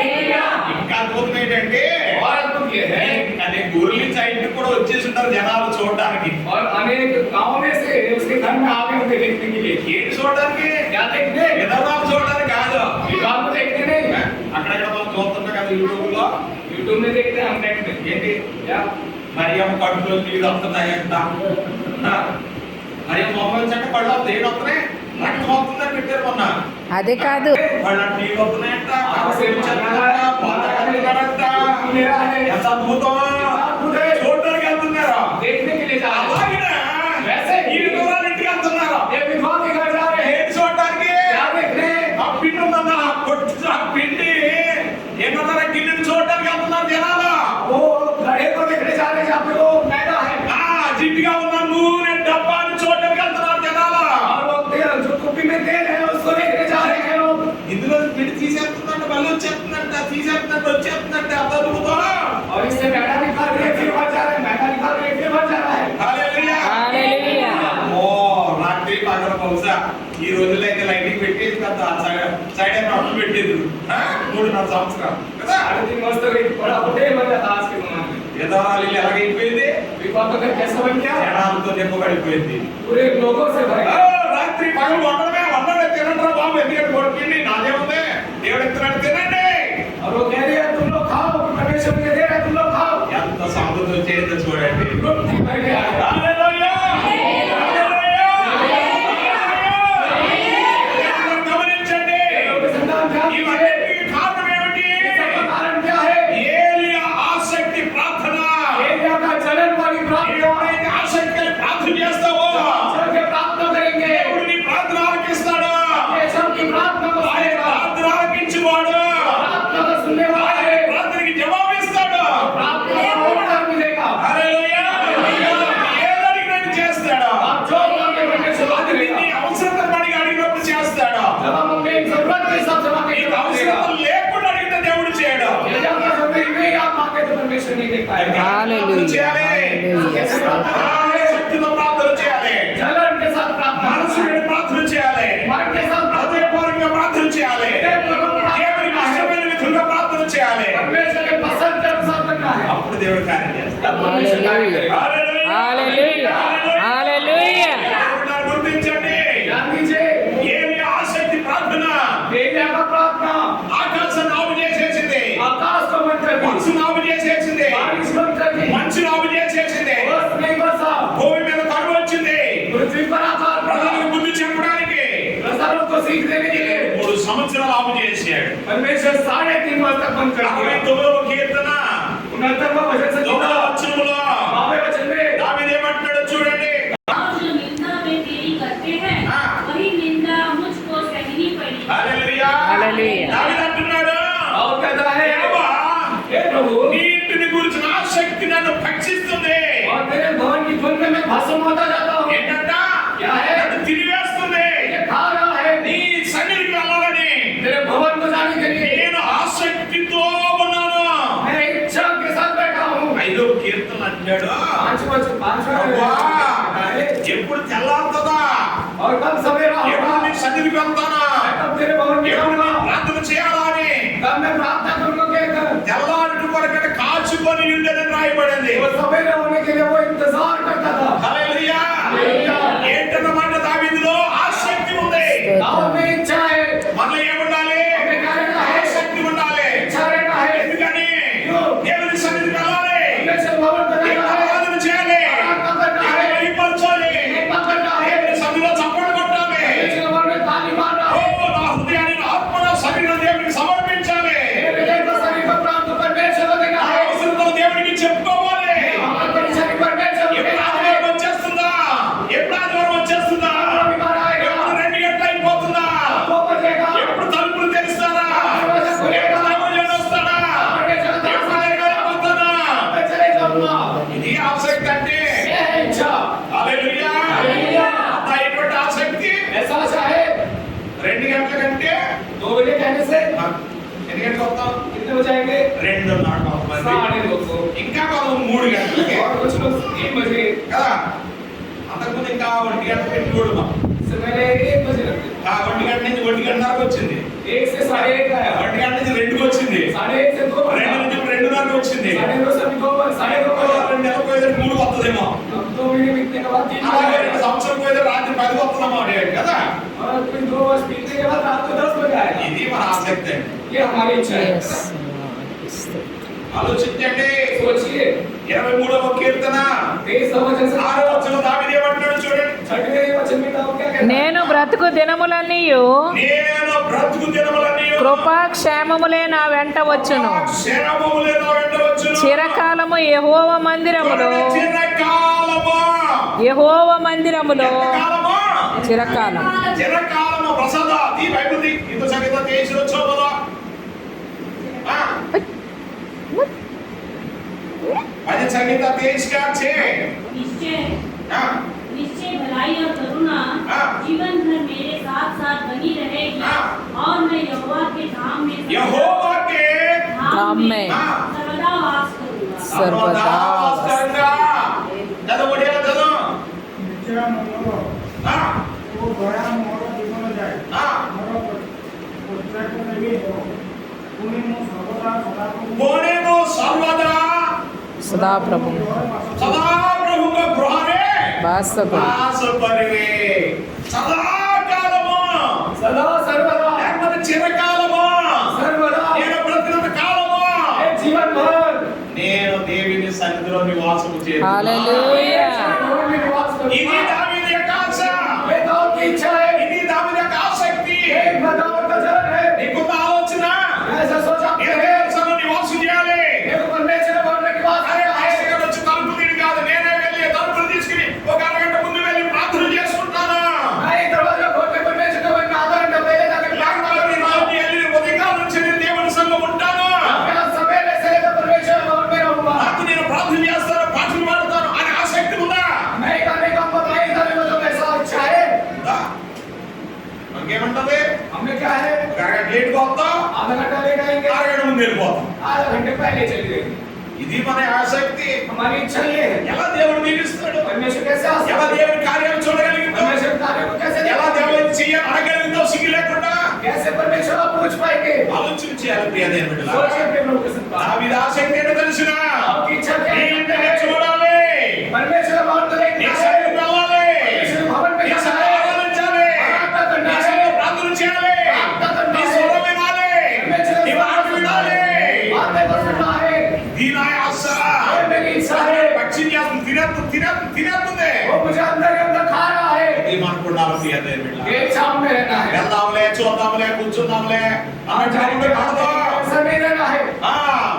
ఇంకా అద్భుతం ఏంటంటే और अद्भुत ये है, అదే ఊర్ల సైడ్ కూడా వచ్చేసి ఉంటారు జనాలు చూడడానికి. और अनेक गांव में से उसके घर में आगे होते देखने के लिए। ఏంటి చూడడానికి? क्या देखने? విధవరాలు చూడడానికి కాదు. विधवा को देखने नहीं, అక్కడక్కడ మనం చూస్తుంటాం కదా యూట్యూబ్ లో. यूट्यूब में देखते हैं, हम नेट में। ఏంటి क्या? మరియమ్మ కడుపులో నీళ్ళు వస్తున్నాయంట. మరియమ్మ మొహం చెట్ట పళ్ళు వస్తాయి. ఏడు వస్తున్నాయి, రక్తం వస్తుందని పెట్టారు మొన్న. అది కాదు. వాళ్ళ నీళ్ళు వస్తున్నాయంట, కడుపులో చెట్ట, పాలు తాగుతున్నారంట. ఎంత అద్భుతం. చూడడానికి వెళ్తున్నారు. देखने के लिए जा रहे हैं। అలాగే वैसे ఈ ही విధవరాలు ఇంటికి వెళ్తున్నారు. ये विधवा के घर जा रहे हैं। ఏంటి చూడడానికి? क्या देखने? ఆ పిండి ఉందన్న కొట్టి ఆ పిండి ఏమన్నారా గిన్నెని చూడడానికి వెళ్తున్నారు జనాలు. वो घड़े को देखने जा रहे हैं जहाँ पे वो मैदा है, జిడ్డుగా ఉన్న నూనె డబ్బాని చూడడానికి వెళ్తున్నారు జనాలు. और वो तेल जो कुप्पी में तेल है उसको देखने जा रहे हैं लोग। ఇందులో పిండి తీసేస్తుందంటే మళ్ళీ వచ్చేస్తుందంట, తీసేస్తుందంటే వచ్చేస్తుందంటే అద్భుతం. और इससे मैदा निकाल रही है, फिर भर जा रहा है, मैदा निकाल रही है, फिर भर जा रहा है। హల్లెలూయా. హల్లెలూయా. ఓ రాత్రి పగలు బహుశా ఈ రోజుల్లో అయితే లైటింగ్ పెట్టేది కదా, సైడ్ రొట్టెలు పెట్టేది. 3.5 సంవత్సరాలు కదా. साढ़े 3 वर्ष तक एक बड़ा होटल बन जाता आज के जमाने में। విధవరాలు ఇల్లు ఎలాగైపోయింది? विधवा का घर कैसा बन गया? జనాలతో నింపబడిపోయింది. पूरे लोगों से भर ఆ, गया। రాత్రి పగలు వండడమే తినంటారా బాబు, ఎందుకంటే కొడుకుండి నాదే ఉంది, దేవుడు ఎత్తున్నాడు తినండి. और वो कह रही है तुम लोग खाओ, परमेश्वर मुझे दे रहा है, तुम लोग खाओ। ఎంత సాగుతో చేయదో చూడండి. रोटी भर गया। హల్లెలూయా. హల్లెలూయా. హల్లెలూయా. గమనించండి. लोग संतान ध्यान दीजिए। ఇవన్నిటికీ కారణం ఏమిటి? इसका कारण क्या है? ఏలియా ఆసక్తి ప్రార్థన. एलिया का जलन वाली प्रार्थना। ఎప్పుడైతే ఆసక్తి కలిగి ప్రార్థన చేస్తావో चल के प्रार्थना करेंगे, దేవుడు నీ ప్రార్థన ఆలకిస్తాడు. परमेश्वर नहीं देख पाएगा। हालेलुया శక్తితో ప్రార్థన చేయాలి, जलन के साथ प्रार्थना మనసు करना है। పెట్టి ప్రార్థన చేయాలి, मन के साथ प्रार्थना హృదయపూర్వకంగా ప్రార్థన చేయాలి, దేవునికి ఇష్టమైన విధంగా ప్రార్థన చేయాలి. परमेश्वर के पसंद के अनुसार करना है। అప్పుడు దేవుడు కార్యం చేస్తాడు. तब परमेश्वर कार्य करेगा। హల్లెలూయా హల్లెలూయా దేవుడు గుర్తించండి, ध्यान दीजिए, ఏమి ఆసక్తి ప్రార్థన बेटा का प्रार्थना ఆకాశం నాపు చేసేసింది, आकाश को बंद कर दी, మనసు నాపు చేసేసింది, बारिश बंद कर दी, మంచు నాపు చేసేసింది, बरस नहीं बरसा, భూమి మీద కరువు వచ్చింది. पृथ्वी पर आकाश पड़ा। ప్రజలకు బుద్ధి చెప్పడానికి प्रसारों को सीख देने के लिए 3 సంవత్సరాలు ఆపు చేశాడు. परमेश्वर 3.5 वर्ष तक बंद कर दिया। 69వ కీర్తన 69वां वचन से 9వ వచనంలో 9वें वचन में దావీదు ఏమంటున్నాడో చూడండి. और जो निंदा वे तेरी करते हैं हाँ। वही निंदा मुझको सहनी पड़ी। హల్లెలూయా. హల్లెలూయా. దావీదు అంటున్నాడు, और कहता है, యెహోవా, हे प्रभु, నీ ఇంటిని గురించిన ఆసక్తి నన్ను భక్షిస్తుంది. और तेरे भवन की धुन में मैं भस्म होता जाता हूँ। ఏంటంట? क्या है? నన్ను తిరివేస్తుంది. ये खा रहा है, నీ సన్నిధికి వెళ్ళాలని तेरे भवन को जाने के लिए నేను ఆసక్తితో ఉన్నాను. मैं इच्छा के साथ बैठा हूँ। 5వ కీర్తన అంటాడు, पांचवा యెహోవా, है, ఎప్పుడు తెల్లారుతుందా? और कब सवेरा ఎప్పుడు होगा, నీ సన్నిధికి వెళ్తానా? मैं कब तेरे भवन में ఎప్పుడు నీ जाऊंगा, ప్రార్థన చేయాలని कब मैं प्रार्थना करूंगा, कहकर తెల్లారి కొరకట కాచుకొని ఉండేదని రాయబడింది. वो सवेरे होने के लिए वो इंतजार करता था। హల్లెలూయా. ఏంటన్నమాట దావీదులో ఆసక్తి ఉంది. गाँव में इच्छा है, మనలో ఏముండాలి? हमें क्या रहना है, ఆసక్తి ఉండాలి. इच्छा रहना है, ఎందుకని దేవుని సన్నిధికి వెళ్ళాలి, परमेश्वर भवन बनाना है, ఆరాధన చేయాలి, प्रार्थना करना है, బలిపరచాలి, कृपा करना है, దేవుని సన్నిధిలో చప్పట్లు కొట్టాలి. परमेश्वर भवन में ताली मारना ఓ, है, నా హృదయాన్ని, నా ఆత్మ, నా శరీరం దేవునికి సమర్పించాలి. मेरे हृदय को शरीर को प्राप्त परमेश्वर को देना నా है, అవసరంతో దేవునికి చెప్పుకోవాలి. हमारे परिचय परमेश्वर को ఎప్పుడు देना है। ఆదివారం వచ్చేస్తుందా? ఎప్పుడు ఆదివారం వచ్చేస్తుందా? रविवार आएगा, ఎప్పుడు 2 గంటలు అయిపోతుందా? 2 बजेगा, ఎప్పుడు తలుపులు తెరుస్తారా? ఎప్పుడు దైవజనుడు వస్తాడా? ఎప్పుడు అయిపోతానా? मैं चले जाऊंगा। ఇది ఆసక్తి అంటే. ये है इच्छा, హల్లెలూయా. హల్లెలూయా. అంతా ఎటువంటి ఆసక్తి? ऐसा आशा है 2 గంటల కంటే 2 बजे कहने से ఎన్ని గంటలు వస్తాం? कितने बजे आएंगे, 2:30 కొంతమంది. 2:30 ఇంకా కొంత 3 గంటలకి और कुछ लोग 3 बजे, కదా. అంతకుముందు ఇంకా 1 గంట పెట్టి కూడా इससे पहले 1 बजे लगते, 1 గంట నుంచి 1:30కి వచ్చింది, 1 से 1:30 आया, 1 గంట నుంచి 2కి వచ్చింది, 1:30 से 2 2 నుంచి 2:30కి వచ్చింది. 2:30 से 2 2:30 2 నెలలకు పోయేది 3 వస్తుందేమో. अब 2 महीने बीतने के बाद 3 అలాగే बजे 2 సంవత్సరం పోయేది రాత్రి 10 వస్తుందేమో కదా. और फिर 2 वर्ष बीतने के बाद रात को 10 बजे आएगा। ఇది మన ఆసక్తి అండి. ये हमारी इच्छा है। ఎస్ ఆలోచించండి. सोचिए 23వ కీర్తన 23 वचन से 6వ వచనం దావీదు ఏమంటాడు చూడండి. 6वें वचन में दाऊद क्या कहता है? నేను బ్రతుకు దినములన్నీయు నేను బ్రతుకు దినములన్నీ కృపా క్షేమములే నా వెంట వచ్చును క్షేమములే నా వెంట వచ్చును. చిరకాలము యెహోవా మందిరములో చిరకాలము. యెహోవ మందిరములో చిరకాలము. చిరకాలం చిరకాలము ప్రసాద ఈ బైబిల్ ది ఇంత సంగీత తేజలో చోబల आज संगीता तेज का छे निश्चय हां निश्चय भलाई और करुणा हाँ। जीवन भर मेरे साथ साथ बनी रहेगी हाँ। और मैं यहोवा के धाम में यहोवा के धाम में हाँ। सर्वदा वास करूंगा। सर्वदा वास करूंगा। चलो बढ़िया चलो निश्चय मोरो हां वो गया मोरो जीवन जाए हां मोरो प्रोजेक्ट में ये हो पुणे में सर्वदा सदा को कोने को सर्वदा सदा प्रभु सदा प्रभु का गृहरे वास करू वास करेंगे सदा कालము सदा सर्वदा లేకపోతే చిరకాలము सर्वदा నేను బ్రతికినంత కాలము ये जीवन भर నేను దేవుని సన్నిధిలో నివాసము చేస్తాను. హల్లెలూయా भवन में निवास ఇది करूंगा। దావీదు యొక్క ఆశ. ये दाऊद की इच्छा है, ఇది దావీదు యొక్క ఆసక్తి. ये दाऊद का जलन है। నీకున్న ఆలోచన ऐसा सोचा నేను है, దేవస్థానంలో నివాసం చేయాలి. ये परमेश्वर भवन में निवास అరే करना है। పాస్టర్ గారు వచ్చి తలుపులు తీయడం కాదు, నేనే వెళ్ళి తలుపులు తీసుకుని ఒక అరగంట ముందు వెళ్ళి ప్రార్థన చేసుకుంటాను. मैं दरवाजा खोल के परमेश्वर के भवन में आधा घंटा पहले जाकर प्रार्थना లేకపోతే करता हूँ। రాత్రి వెళ్ళి ఉదయకాలం నుంచి నేను దేవుని సంఘం ఉంటాను. मैं सवेरे से लेकर परमेश्वर भवन में रहूंगा। నాకు నేను ప్రార్థన చేస్తాను, పాటలు పాడతాను అనే ఆసక్తి ఉందా? मैं करने का बताइए इधर में जो ऐसा इच्छा है। ఉందా? మనకేమంటది? हमने क्या है, ఒక అరగంట లేట్గా వస్తాం, आधा घंटा लेट आएंगे, అరగంట ముందు వెళ్ళిపోతాం. आधा घंटे पहले चले जाएंगे। ఇది మన ఆసక్తి. हमारी इच्छा ये है ఎలా దేవుడు దీవిస్తాడు, परमेश्वर कैसे ఎలా आसक्ति దేవుడి కార్యాలు చూడగలుగుతాం, परमेश्वर कार्य को कैसे ఎలా దేవుడు చెయ్యాలి అడగలుగుతాం సిగ్గు లేకుండా कैसे परमेश्वर आप पूछ पाएंगे ఆలోచన చేయాలి ప్రియ దేవుని బిడ్డలారా. सोचिए प्रिय प्रभु के संतान దావీదు ఆసక్తి ఏంటో తెలుసునా, आपकी इच्छा क्या నీ है ఇంటిని చూడాలి, परमेश्वर भवन को నీ देखना है సన్నిధికి రావాలి, परमेश्वर भवन पे నీ जाना సన్నిధిలో है ఆరాధించాలి, प्रार्थना करना నీ है సన్నిధిలో ప్రార్థన చేయాలి, నీ స్వరం వినాలి, నీ మాట వినాలి. बातें को सुनना है ఇది నా ఆశ. ये मेरी इच्छा है పక్షి తినేస్తుంది. वो मुझे अंदर ही अंदर खा रहा है ఇది మనకున్నాను ప్రియ దేవుని బిడ్డలారా. ये इच्छा में रहना है వెళ్దాంలే, చూద్దాంలే, కూర్చుందాంలే అన్నట్టు जाने కాదు. ऐसा नहीं रहना है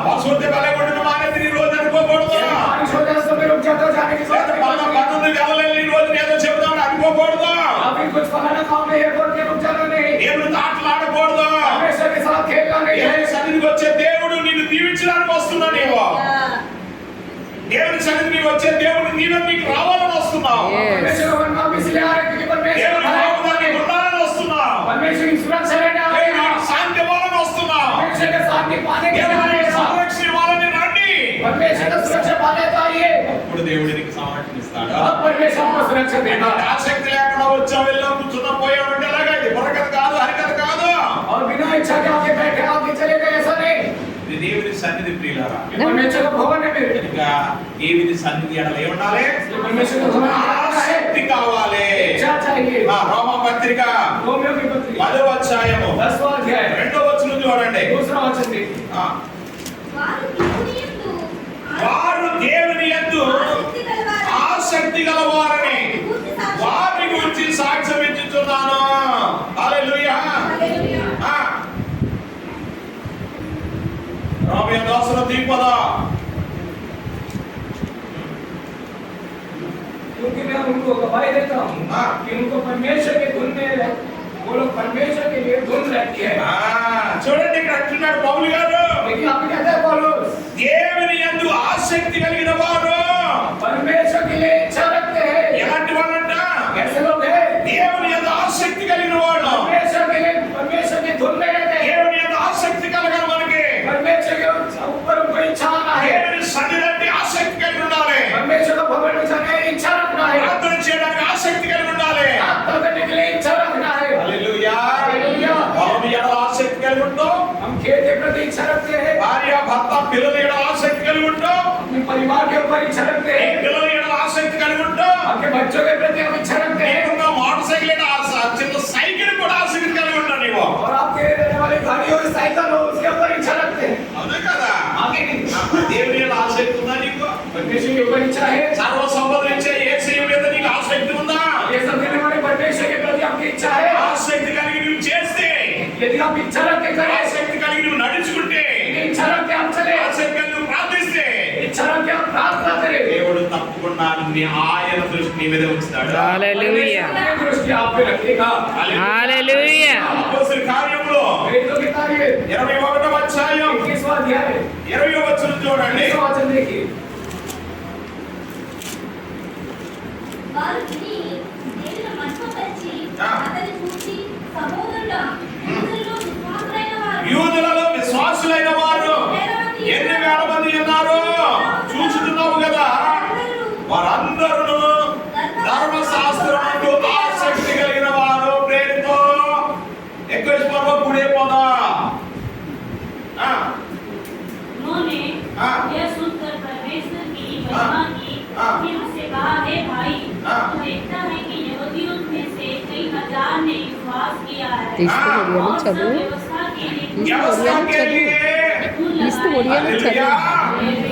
బస్సు బలే కొట్టిన మానేది నీ రోజు అనుకోకూడదు. बारिश हो जाए तो मैं रुक जाता हूँ जाने की లేదా పనులు వెళ్ళలేదు నీ రోజు ఏదో చెబుదామని అనుకోకూడదు. या फिर कुछ फलाना काम नहीं है बोल के रुक जाना नहीं దేవుడితో ఆటలాడకూడదు. परमेश्वर के साथ खेलना नहीं है దేవుని సన్నిధికి వచ్చే దేవుడు నిన్ను దీవించడానికి వస్తున్నా. నీవు దేవుని సన్నిధికి వచ్చే దేవుడు నీకు రావాలని వస్తున్నావు. Yes. परमेश्वर भवन में हम इसलिए आ रहे हैं क्योंकि परमेश्वर దేవుని బాగుదాన్ని ఉండాలని వస్తున్నావు. परमेश्वर की सुरक्षा लेने आ रहे हैं దేవునికి శాంతి ఇవ్వాలని వస్తున్నావు. परमेश्वर के शांति पाने के लिए आ रहे దేవునికి हैं సంరక్షణ ఇవ్వాలని రండి. परमेश्वर का सुरक्षा पाने तो आइए అప్పుడు దేవుడు నీకు సంరక్షణ ఇస్తాడు. अब परमेश्वर आपको सुरक्षा देगा ఆసక్తి లేకుండా వచ్చావు, వెళ్ళావు, కూర్చున్నా, పోయావంటే ఎలాగా? ఇది బుర్రకథ కాదు, హరికథ కాదు. और बिना इच्छा के आगे बैठे आगे चले गए ऐसा नहीं ఇది దేవుని సన్నిధి ప్రియులారా. ये परमेश्वर का भवन है मेरे ఇంకా దేవుని సన్నిధి ఎడల ఏముండాలి? परमेश्वर का भवन है ఆసక్తి కావాలి. इच्छा चाहिए రోమా పత్రిక रोमियो की पत्री 10వ అధ్యాయము 10वां अध्याय 2వ వచనం చూడండి. दूसरा वचन देखिए ఆ, వారు దేవుని యందు వారు దేవుని యందు ఆసక్తి గలవారై ఆసక్తి గలవారని వారి గురించి సాక్ష్యం ఇచ్చుచున్నాను. హల్లెలూయా. హల్లెలూయా. ఆ, రోమా 10 దీపద क्योंकि मैं उनको गवाही देता हूँ कि उनको परमेश्वर के धुन में वो लोग परमेश्वर के लिए धुन रहती है చూడండి ఇక్కడ అంటున్నాడు పౌలు గారు, लेकिन आप कहते हैं पौलुस దేవుని యందు ఆసక్తి కలిగిన వారు परमेश्वर के लिए इच्छा रखते हैं ఎలాంటి వాళ్ళంట? कैसे लोग हैं దేవుని యందు ఆసక్తి కలిగిన వాళ్ళు. परमेश्वर के धुन में रहते हैं దేవుని యందు ఆసక్తి కలగాలి మనకి. परमेश्वर के ऊपर उनको इच्छा आना है దేవుని సన్నిధి అంటే ఆసక్తి కలిగి ఉండాలి. परमेश्वर का भवन में जाने की इच्छा रखना है ప్రార్థన చేయడానికి ఆసక్తి కలిగి ఉండాలి. प्रार्थना करने के लिए इच्छा रखना है హల్లెలూయా. హల్లెలూయా. భూమి ఎడల ఆసక్తి కలిగి ఉంటాం, हम खेत के प्रति इच्छा रखते हैं భార్య భర్త పిల్లల ఎడల ఆసక్తి కలిగి ఉంటాం, अपने परिवार के ऊपर इच्छा रखते हैं పిల్లల ఎడల ఆసక్తి కలిగి ఉంటాం, आपके बच्चों के प्रति हम इच्छा रखते हैं ఏకంగా మోటార్ సైకిల్ ఎడల చిన్న సైకిల్ కూడా ఆసక్తి కలిగి ఉంటాం. నీవు और आपके रहने वाली गाड़ी हो साइकिल हो उसके ऊपर इच्छा रखते हैं అవునా కదా? आगे नहीं దేవుని ఎడల ఆసక్తి ఉందా నీకు? परमेश्वर के ऊपर इच्छा है సర్వ సంపదలు ఇచ్చే యేసయ్య మీద నీకు ఆసక్తి ఉందా? ये सब देने वाले परमेश्वर के प्रति आपकी इच्छा है ఆసక్తి కలిగి నువ్వు చేస్తే, यदि आप इच्छा रखते करें ఆసక్తి కలిగి నువ్వు నడుచుకుంటే, इच्छा रखते आप चले ఆసక్తి కలిగి నువ్వు ప్రార్థిస్తే, इच्छा रखते आप प्रार्थना करें దేవుడు తప్పకుండా ఆయన దృష్టి నీ మీద ఉంచుతాడు. Hallelujah. परमेश्वर की दृष्टि आप पे रखेगा Hallelujah. అపోస్తలుల కార్యములు प्रेरितों की तारीफ 21వ అధ్యాయం 21वां अध्याय 20వ వచనం చూడండి. 20वां वचन देखिए వారు విని దేవుని మహిమపరిచి అతని చూసి సహోదరుడా యూదులలో విశ్వాసులైన వారు ఎన్ని వేల మంది ఉన్నారు చూస్తున్నావు కదా. వారందరూ ధర్మశాస్త్రముకు ఆసక్తి కలిగిన వారు. ప్రేరితో ఎక్కువ పుడే పోదా. उन्होंने यह सुनकर परमेश्वर की महिमा की फिर उससे कहा, हे भाई, तू देखता है कि यहूदियों में से कई हजार ने विश्वास किया है తీస్తూ ఒడియాలో और सब చదువు व्यवस्था के लिए తీస్తూ ఒడియాలో చదువు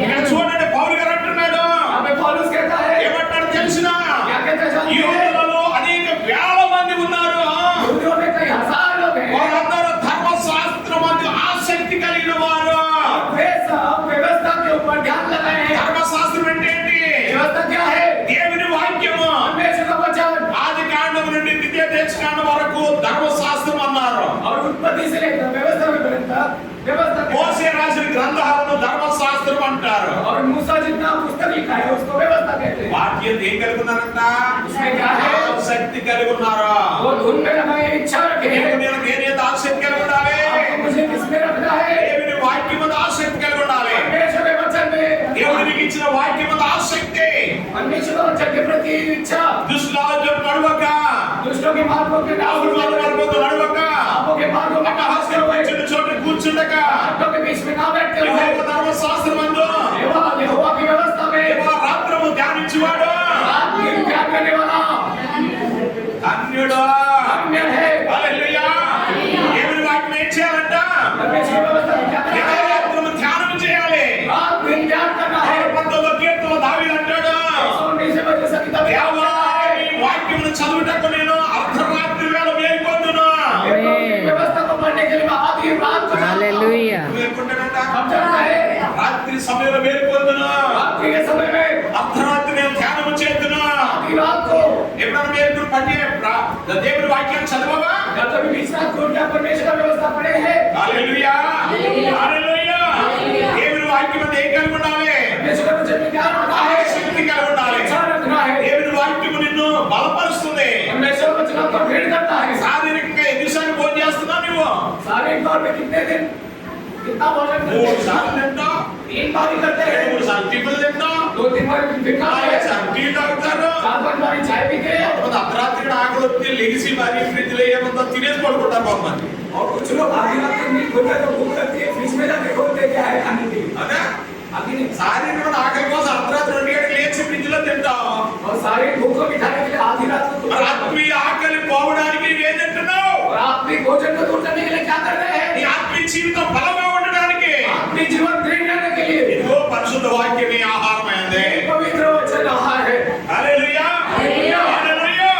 ఇక్కడ చూడండి పౌలు గారు అంటున్నాడు. हमें पौलुस कहता है ఏమంటాడు తెలిసినా? क्या कहता है जानते हैं యూదులలో అనేక వేల మంది ఉన్నారు. यहूदियों में कई हजार लोग हैं వారందరూ ధర్మశాస్త్రమందు ఆసక్తి కలిగిన వారు. वे सब व्यवस्था के ऊपर ध्यान लगाए हैं ధర్మశాస్త్రం అంటే ఏంటి? व्यवस्था क्या है దేవుని వాక్యము. परमेश्वर का वचन ఆది కాండం నుండి ద్వితీయ దేశకాండం వరకు ధర్మశాస్త్రం అన్నారు. और उत्पत्ति से लेकर व्यवस्था में पर्यंत व्यवस्था के మోసే రాసిన గ్రంథాలను ధర్మశాస్త్రం అంటారు. और मूसा जितना पुस्तक लिखा है उसको व्यवस्था कहते हैं వాక్యం ఏం కలిగి ఉన్నారంట? उसमें क्या है ఆసక్తి కలిగి ఉన్నారు. वो धुन में लगाए इच्छा रखे దేవుని దేని మీద ఆసక్తి కలిగి ఉండాలి? आपको मुझे किसमें रखना है దేవుని వాక్యం మీద ఆసక్తి కలిగి ఉండాలి. परमेश्वर के वचन में परमेश्वर और जग के प्रति इच्छा దుష్టుల ఆలోచన నడవక दुष्टों के मार्गों पे రాహుల్ మార్గంలో నడవక पापों के मार्गों में హాస్యం వచ్చిన చోట కూర్చుండక आत्मा के बीच में ना बैठते हुए యెహోవా ధర్మశాస్త్రమందు यहोवा की व्यवस्था में యెహోవా రాత్రము ధ్యానించువాడు रात दिन ध्यान करने वाला ధన్యుడు. धन्य है। హల్లెలూయా. దేవుని వాక్యం ఏం చేయాలంట? परमेश्वर की व्यवस्था में क्या करना है? రాత్రము ధ్యానం చేయాలి. रात दिन ध्यान करना है। 19వ కీర్తనలో దావీదు అంటాడు, 119 वचन संहिता में దేవా నీ వాక్యమును చదువుటకు నేను అర్ధరాత్రి వేళ మేల్కొందును. व्यवस्था को पढ़ने के लिए मैं आधी रात को హల్లెలూయా. మేల్కొంటాడంట. हम जानता है రాత్రి సమయంలో మేల్కొందును. रात्रि के समय में అర్ధరాత్రి నేను ధ్యానము చేద్దును. आधी रात को ఎప్పుడన్నా మేల్కొని పట్టి దేవుని వాక్యాన్ని చదవవా? या तो भी बीच रात को क्या परमेश्वर का व्यवस्था पढ़े हैं? హల్లెలూయా. హల్లెలూయా. దేవుని వాక్యం అంటే ఏం కలిగి ఉండాలి? परमेश्वर का वचन में क्या रखा है? శక్తి కలిగి ఉండాలి. इच्छा रखना है। దేవుని వాక్యము నిన్ను బలపరుస్తుంది. परमेश्वर वचन को दृढ़ करता है। శారీరకంగా ఎన్నిసార్లు భోజనం చేస్తున్నావు నువ్వు? शारीरिक तौर पे कितने दिन कितना भोजन करते 3 हैं? సార్లు తింటావు, 3 बार ही करते हैं। 3 సార్లు టిఫిన్ తింటావు, 2-3 बार टिफिन खाते 4 हैं। సార్లు టీ తాగుతారు. 4-5 बार चाय पीते हैं। కొంతమంది అర్ధరాత్రి ఆకలి వస్తే లెగిసి మరి ఫ్రిడ్జ్ లో ఏమంతా తినేసి పడుకుంటారు కొంతమంది. और कुछ लोग आधी रात को नींद खुलता है तो भूख लगती है, फ्रिज में जाके खोलते हैं क्या है खाने के लिए। అదే अभी नहीं। శారీరకమైన ఆకలి కోసం అర్ధరాత్రి 2 గంటలకు లేచి ఫ్రిడ్జ్ లో తింటావు. और सारे भूख को मिटाने के लिए आधी रात को మరి ఆత్మీయ ఆకలి పోవడానికి నువ్వేం తింటున్నావు? और आत्मिक भोजन को दूर करने के लिए क्या कर रहे हैं? నీ ఆత్మీయ జీవితం బలంగా ఉండడానికి आत्मिक जीवन दृढ़ रहने के लिए ఇదిగో పరిశుద్ధ వాక్యమే ఆహారమైంది. पवित्र वचन आहार है। హల్లెలూయా. హల్లెలూయా. హల్లెలూయా.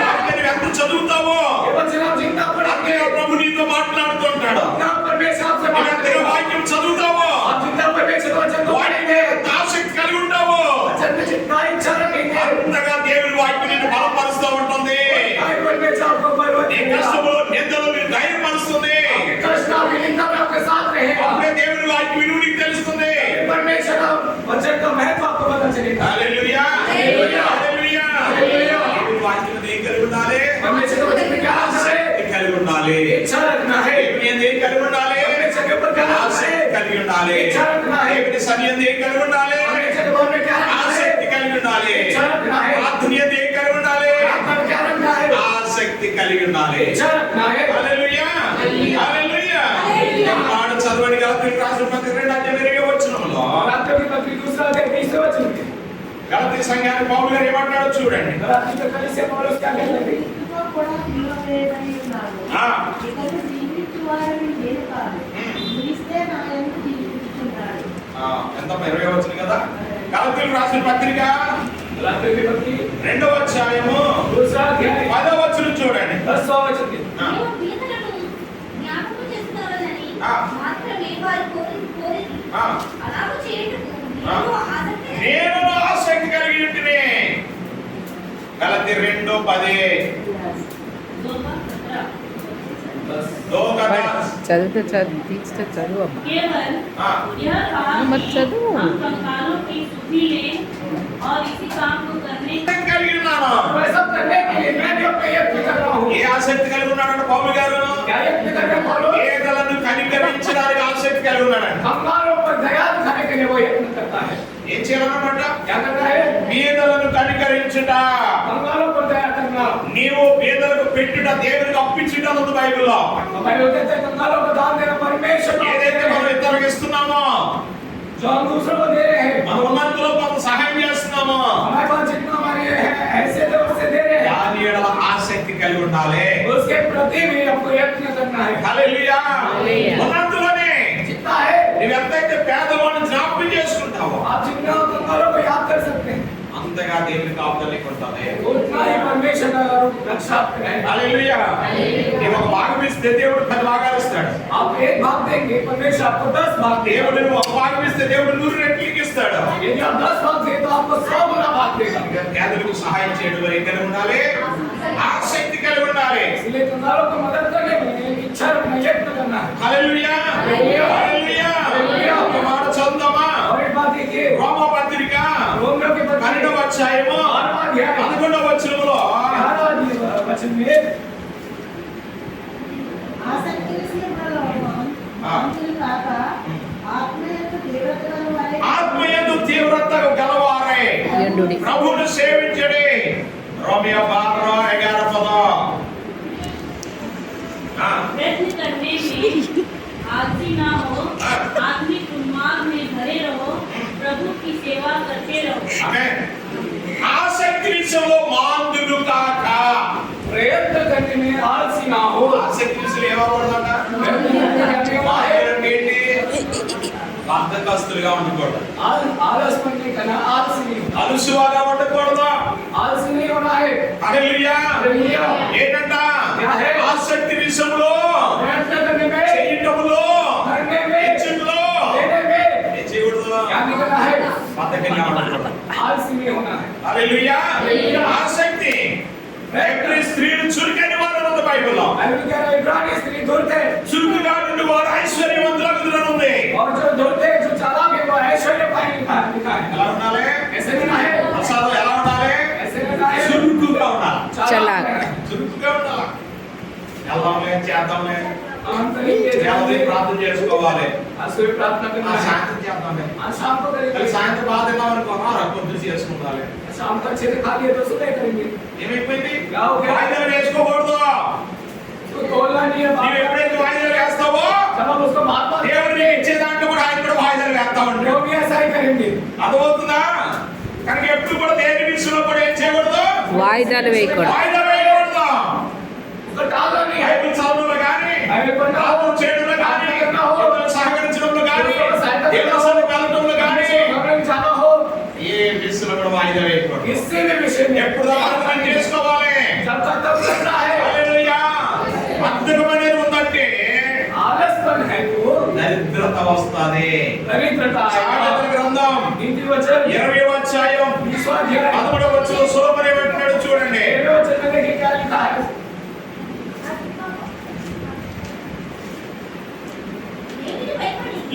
వాక్యాన్ని ఎంత చదువుతావో ये वचन आप जितना అంతే पढ़ेंगे ప్రభు నీతో మాట్లాడుతుంటాడు. उतना परमेश्वर आपसे నువ్వు बात ఎంతగా करेगा। వాక్యం చదువుతావు, आप जितना परमेश्वर वचन को వాక్యం पढ़ेंगे, ఎంత ఆసక్తి కలిగి ఉంటావో वचन में जितना इच्छा रखेंगे, అంతగా దేవుని వాక్యం నిన్ను బలపరుస్తూ ఉంటుంది. आई परमेश्वर आपको बलवत నీ देगा। కష్టములో నిందలో నీకు ధైర్యపరుస్తుంది. कष्ट आपकी निंदा में आपके साथ रहेगा। అప్పుడే దేవుని వాక్యం విలువ నీకు తెలుస్తుంది. परमेश्वर का वचन का महत्व आपको पता चलेगा। హల్లెలూయా. హల్లెలూయా. హల్లెలూయా. హల్లెలూయా. దేవుని వాక్యం ఏం కలిగి ఉండాలి? परमेश्वर के वचन में क्या आशा है? ఆసక్తి కలిగి ఉండాలి. इच्छा रखना है। దేవుని ఏం కలిగి ఉండాలి? परमेश्वर के ऊपर क्या आशा ఆసక్తి है? కలిగి ఉండాలి. इच्छा रखना है। దేవుని సన్నిధిని ఏం కలిగి ఉండాలి? परमेश्वर के बारे में क्या रखना है? ఆసక్తి కలిగి ఉండాలి. इच्छा रखना है। ఆత్మీయత ఏం కలిగి ఉండాలి? प्रार्थना में क्या रखना है? ఆసక్తి కలిగి ఉండాలి. इच्छा रखना है। హల్లెలూయా. హల్లెలూయా. మాట చదవండి గలతీయులకు రాసిన పత్రిక 2:8 गलातियों की पत्री 2:20 वचन में గలతీ సంఘానికి పౌలు గారు ఏమంటాడో చూడండి. गलातियों के कलीसिया पौलुस क्या कहते हैं? ఇందులో కూడా నిలవలేదని ఉన్నాను. ఆ. ఇతడు జీవించువాడని నేను కాదు. క్రీస్తే నా యందు జీవించుచున్నాడు. ఎంత 20 వచ్చింది కదా. గలతీయులకు రాసిన పత్రిక गलातियों की पत्री 2వ అధ్యాయము 2 अध्याय 10వ వచనం చూడండి. 10वां वचन में ఆ. నీవు పీతలను జ్ఞాపకం చేసుకోవాలని ఆ. మాత్రమే వారు కోరిరి. ఆ. అలాగూ చేయుటకు ఆ. నీకు ఆసక్తి నేను ఆసక్తి కలిగి ఉంటిని. గలతీ 2:10 दो का 10 చదివితే చదువు తీస్తే చదువు అమ్మా. केवल हाँ। यह कहा मत चलो। हम कंकालों की सुधि लें और इसी काम को करने ఆసక్తి కలిగి ఉన్నాను. मैं सब करने के लिए मैं भी अपने यत्न कर रहा हूँ। ఏ ఆసక్తి కలిగి ఉన్నాడంటే పౌలు గారు क्या यत्न कर रहे हैं पौलुस? పేదలను కనికరించడానికి ఆసక్తి కలిగి ఉన్నాడంట. कंगालों पर दया दिखाने के लिए वो यत्न करता है। ఏం చేయాలన్నమాట? क्या करना है? పేదలను కనికరించుట. कंगालों पर दया करना। నీవు పేదలకు పెట్టుట దేవునికి అప్పించుట ఉంది బైబిల్లో. हमारे होते थे कंगालों को दान देना परमेश्वर को ఏదైతే देते మనం हैं। ఇతరులకు ఇస్తున్నామో, जो हम दूसरों को दे रहे हैं, మన ఉన్నంతలో కొంత సహాయం చేస్తున్నామో, हमारे पास जितना हमारे है ऐसे दे उससे दे रहे हैं। దాని ఎడల ఆసక్తి కలిగి ఉండాలి. उसके प्रति भी आपको यत्न करना है। హల్లెలూయా. హల్లెలూయా. ఉన్నంతలోనే जितना है నువ్వు ఎంతైతే పేదవాడిని జ్ఞాపకం చేసుకుంటావో आप जितना कंगालों को याद कर सकते हैं, అంతగా దేవుని కాపుదల నీకు ఉంటుంది. उतना ही परमेश्वर का रक्षा आपके रहेगा। హల్లెలూయా. నీవు ఒక భాగం ఇస్తే దేవుడు 10 భాగాలు ఇస్తాడు. आप एक भाग देंगे, परमेश्वर आपको 10 भाग देगा। దేవుడు నువ్వు ఒక భాగం ఇస్తే దేవుడు 100 రెట్లకి ఇస్తాడు. यदि आप 10 भाग दें तो आपको 100 गुना भाग देगा। పేదలకు సహాయం చేయడం వల్ల ఏం కలిగి ఉండాలి? ఆసక్తి కలిగి ఉండాలి. इसलिए कंगालों को मदद करने में इच्छा रखना, यत्न करना है। హల్లెలూయా. హల్లెలూయా. హల్లెలూయా. హల్లెలూయా. ఒక మాట చదువుదామా? और एक बात देखिए, రోమా పత్రిక रोमियो की पत्री 12వ అధ్యాయము 12वां अध्याय 11వ వచనములో 11वां वचन में ఆసక్తి విషయంలో మనుషులు కాక ఆత్మ యొక్క తీవ్రత గల వారే ఆత్మయందు తీవ్రత గలవారే ఉండుడి. ప్రభువును సేవించడి. రోమియో 12:11. प्रयत्न करने में आलसी ना हो, आत्मिक उन्माद में भरे रहो, प्रभु की सेवा करते रहो. ఆమేన్. ఆసక్తి విషయంలో మాందులు కాక. प्रयत्न करने में आलसी ना हो. ఆసక్తి విషయంలో ఏమవకూడదట? ఏంటి? బద్ధకస్తులుగా ఉండకూడదు. आलस बनने का ना आलसी नहीं होना. అలుసువాగా ఉండకూడదు. आलसी नहीं होना है. హల్లెలూయా. हालेलुया. ఏంటంట? ఆసక్తి విషయంలో, प्रयत्न करने में, చేయటంలో, करने में, ఇచ్చుటలో देने में ఏం చేయకూడదు? क्या नहीं करना है. బద్ధకంగా ఉండకూడదు. आलसी नहीं होना है. హల్లెలూయా. హల్లెలూయా. ఆసక్తి. ఎవ్రీ స్త్రీలు చురుకైన వారు ఉంది బైబిల్లో. बाइबल कह रहा है इब्रानी स्त्री धूर्त है. చురుకుగా నుండి వారు ఐశ్వర్యవంతులకు ఉంది. और जो धूर्त है, जो चालाक है, वो ऐश्वर्य पाने लिखा है. ఎలా ఉండాలి? ऐसे नहीं है. ప్రసాదం ఎలా ఉండాలి? ऐसे नहीं है. చురుకుగా ఉండాలి. चालाक. చురుకుగా ఉండాలి. వెళ్దాంలే, చేద్దాంలే, हम करेंगे. దేవుని ప్రార్థన చేసుకోవాలి. आज सुबह प्रार्थना ఆ करना है. సాయంత్రం చేద్దాంలే. आज शाम को మళ్ళీ करेंगे. సాయంత్రం బాధ అనుకో, పొద్దున చేసుకుందాలి. शाम को अच्छे से खा लिए तो सुबह करेंगे. ఏమైపోయింది? क्या हो गया? వాయిదాలు వేసుకోకూడదు. तो तोलना नहीं है. నీవు ఎప్పుడైతే వాయిదాలు వేస్తావో, जब हम उसको बात దేవుడు నీకు ఇచ్చే దాంట్లో కూడా ఆయన కూడా వాయిదాలు వేస్తా ఉంటాడు. वो भी ऐसा ही करेंगे. అర్థమవుతుందా? కనుక ఎప్పుడు కూడా దేని విషయంలో కూడా ఏం చేయకూడదు? వాయిదాలు వేయకూడదు. వాయిదాలు వేయకూడదు. उसको टालना नहीं है. బైబిల్ చదవడంలో కానీ, బైబిల్ పఠనం, పాపం చేయడంలో కానీ, ప్రార్థన हो, దేవునికి సహకరించడంలో కానీ, సహాయత దేవుని సన్నిధికి వెళ్ళడంలో కానీ, भगवान जाना हो. ఏ విషయంలో కూడా వాయిదా వేయకూడదు. किसी भी विषय में ఎప్పుడు ప్రార్థన చేసుకోవాలి. जब तक तब करना है. హల్లెలూయా. బద్ధకం అనేది ఉందంటే आलसपन है तो దరిద్రత వస్తుంది. दरिद्रता సామెతల గ్రంథం नीति वचन 20వ అధ్యాయం 13వ వచనం సొలొమోను ఏమంటున్నాడో చూడండి. 13वें वचन में देखिए क्या लिखा है.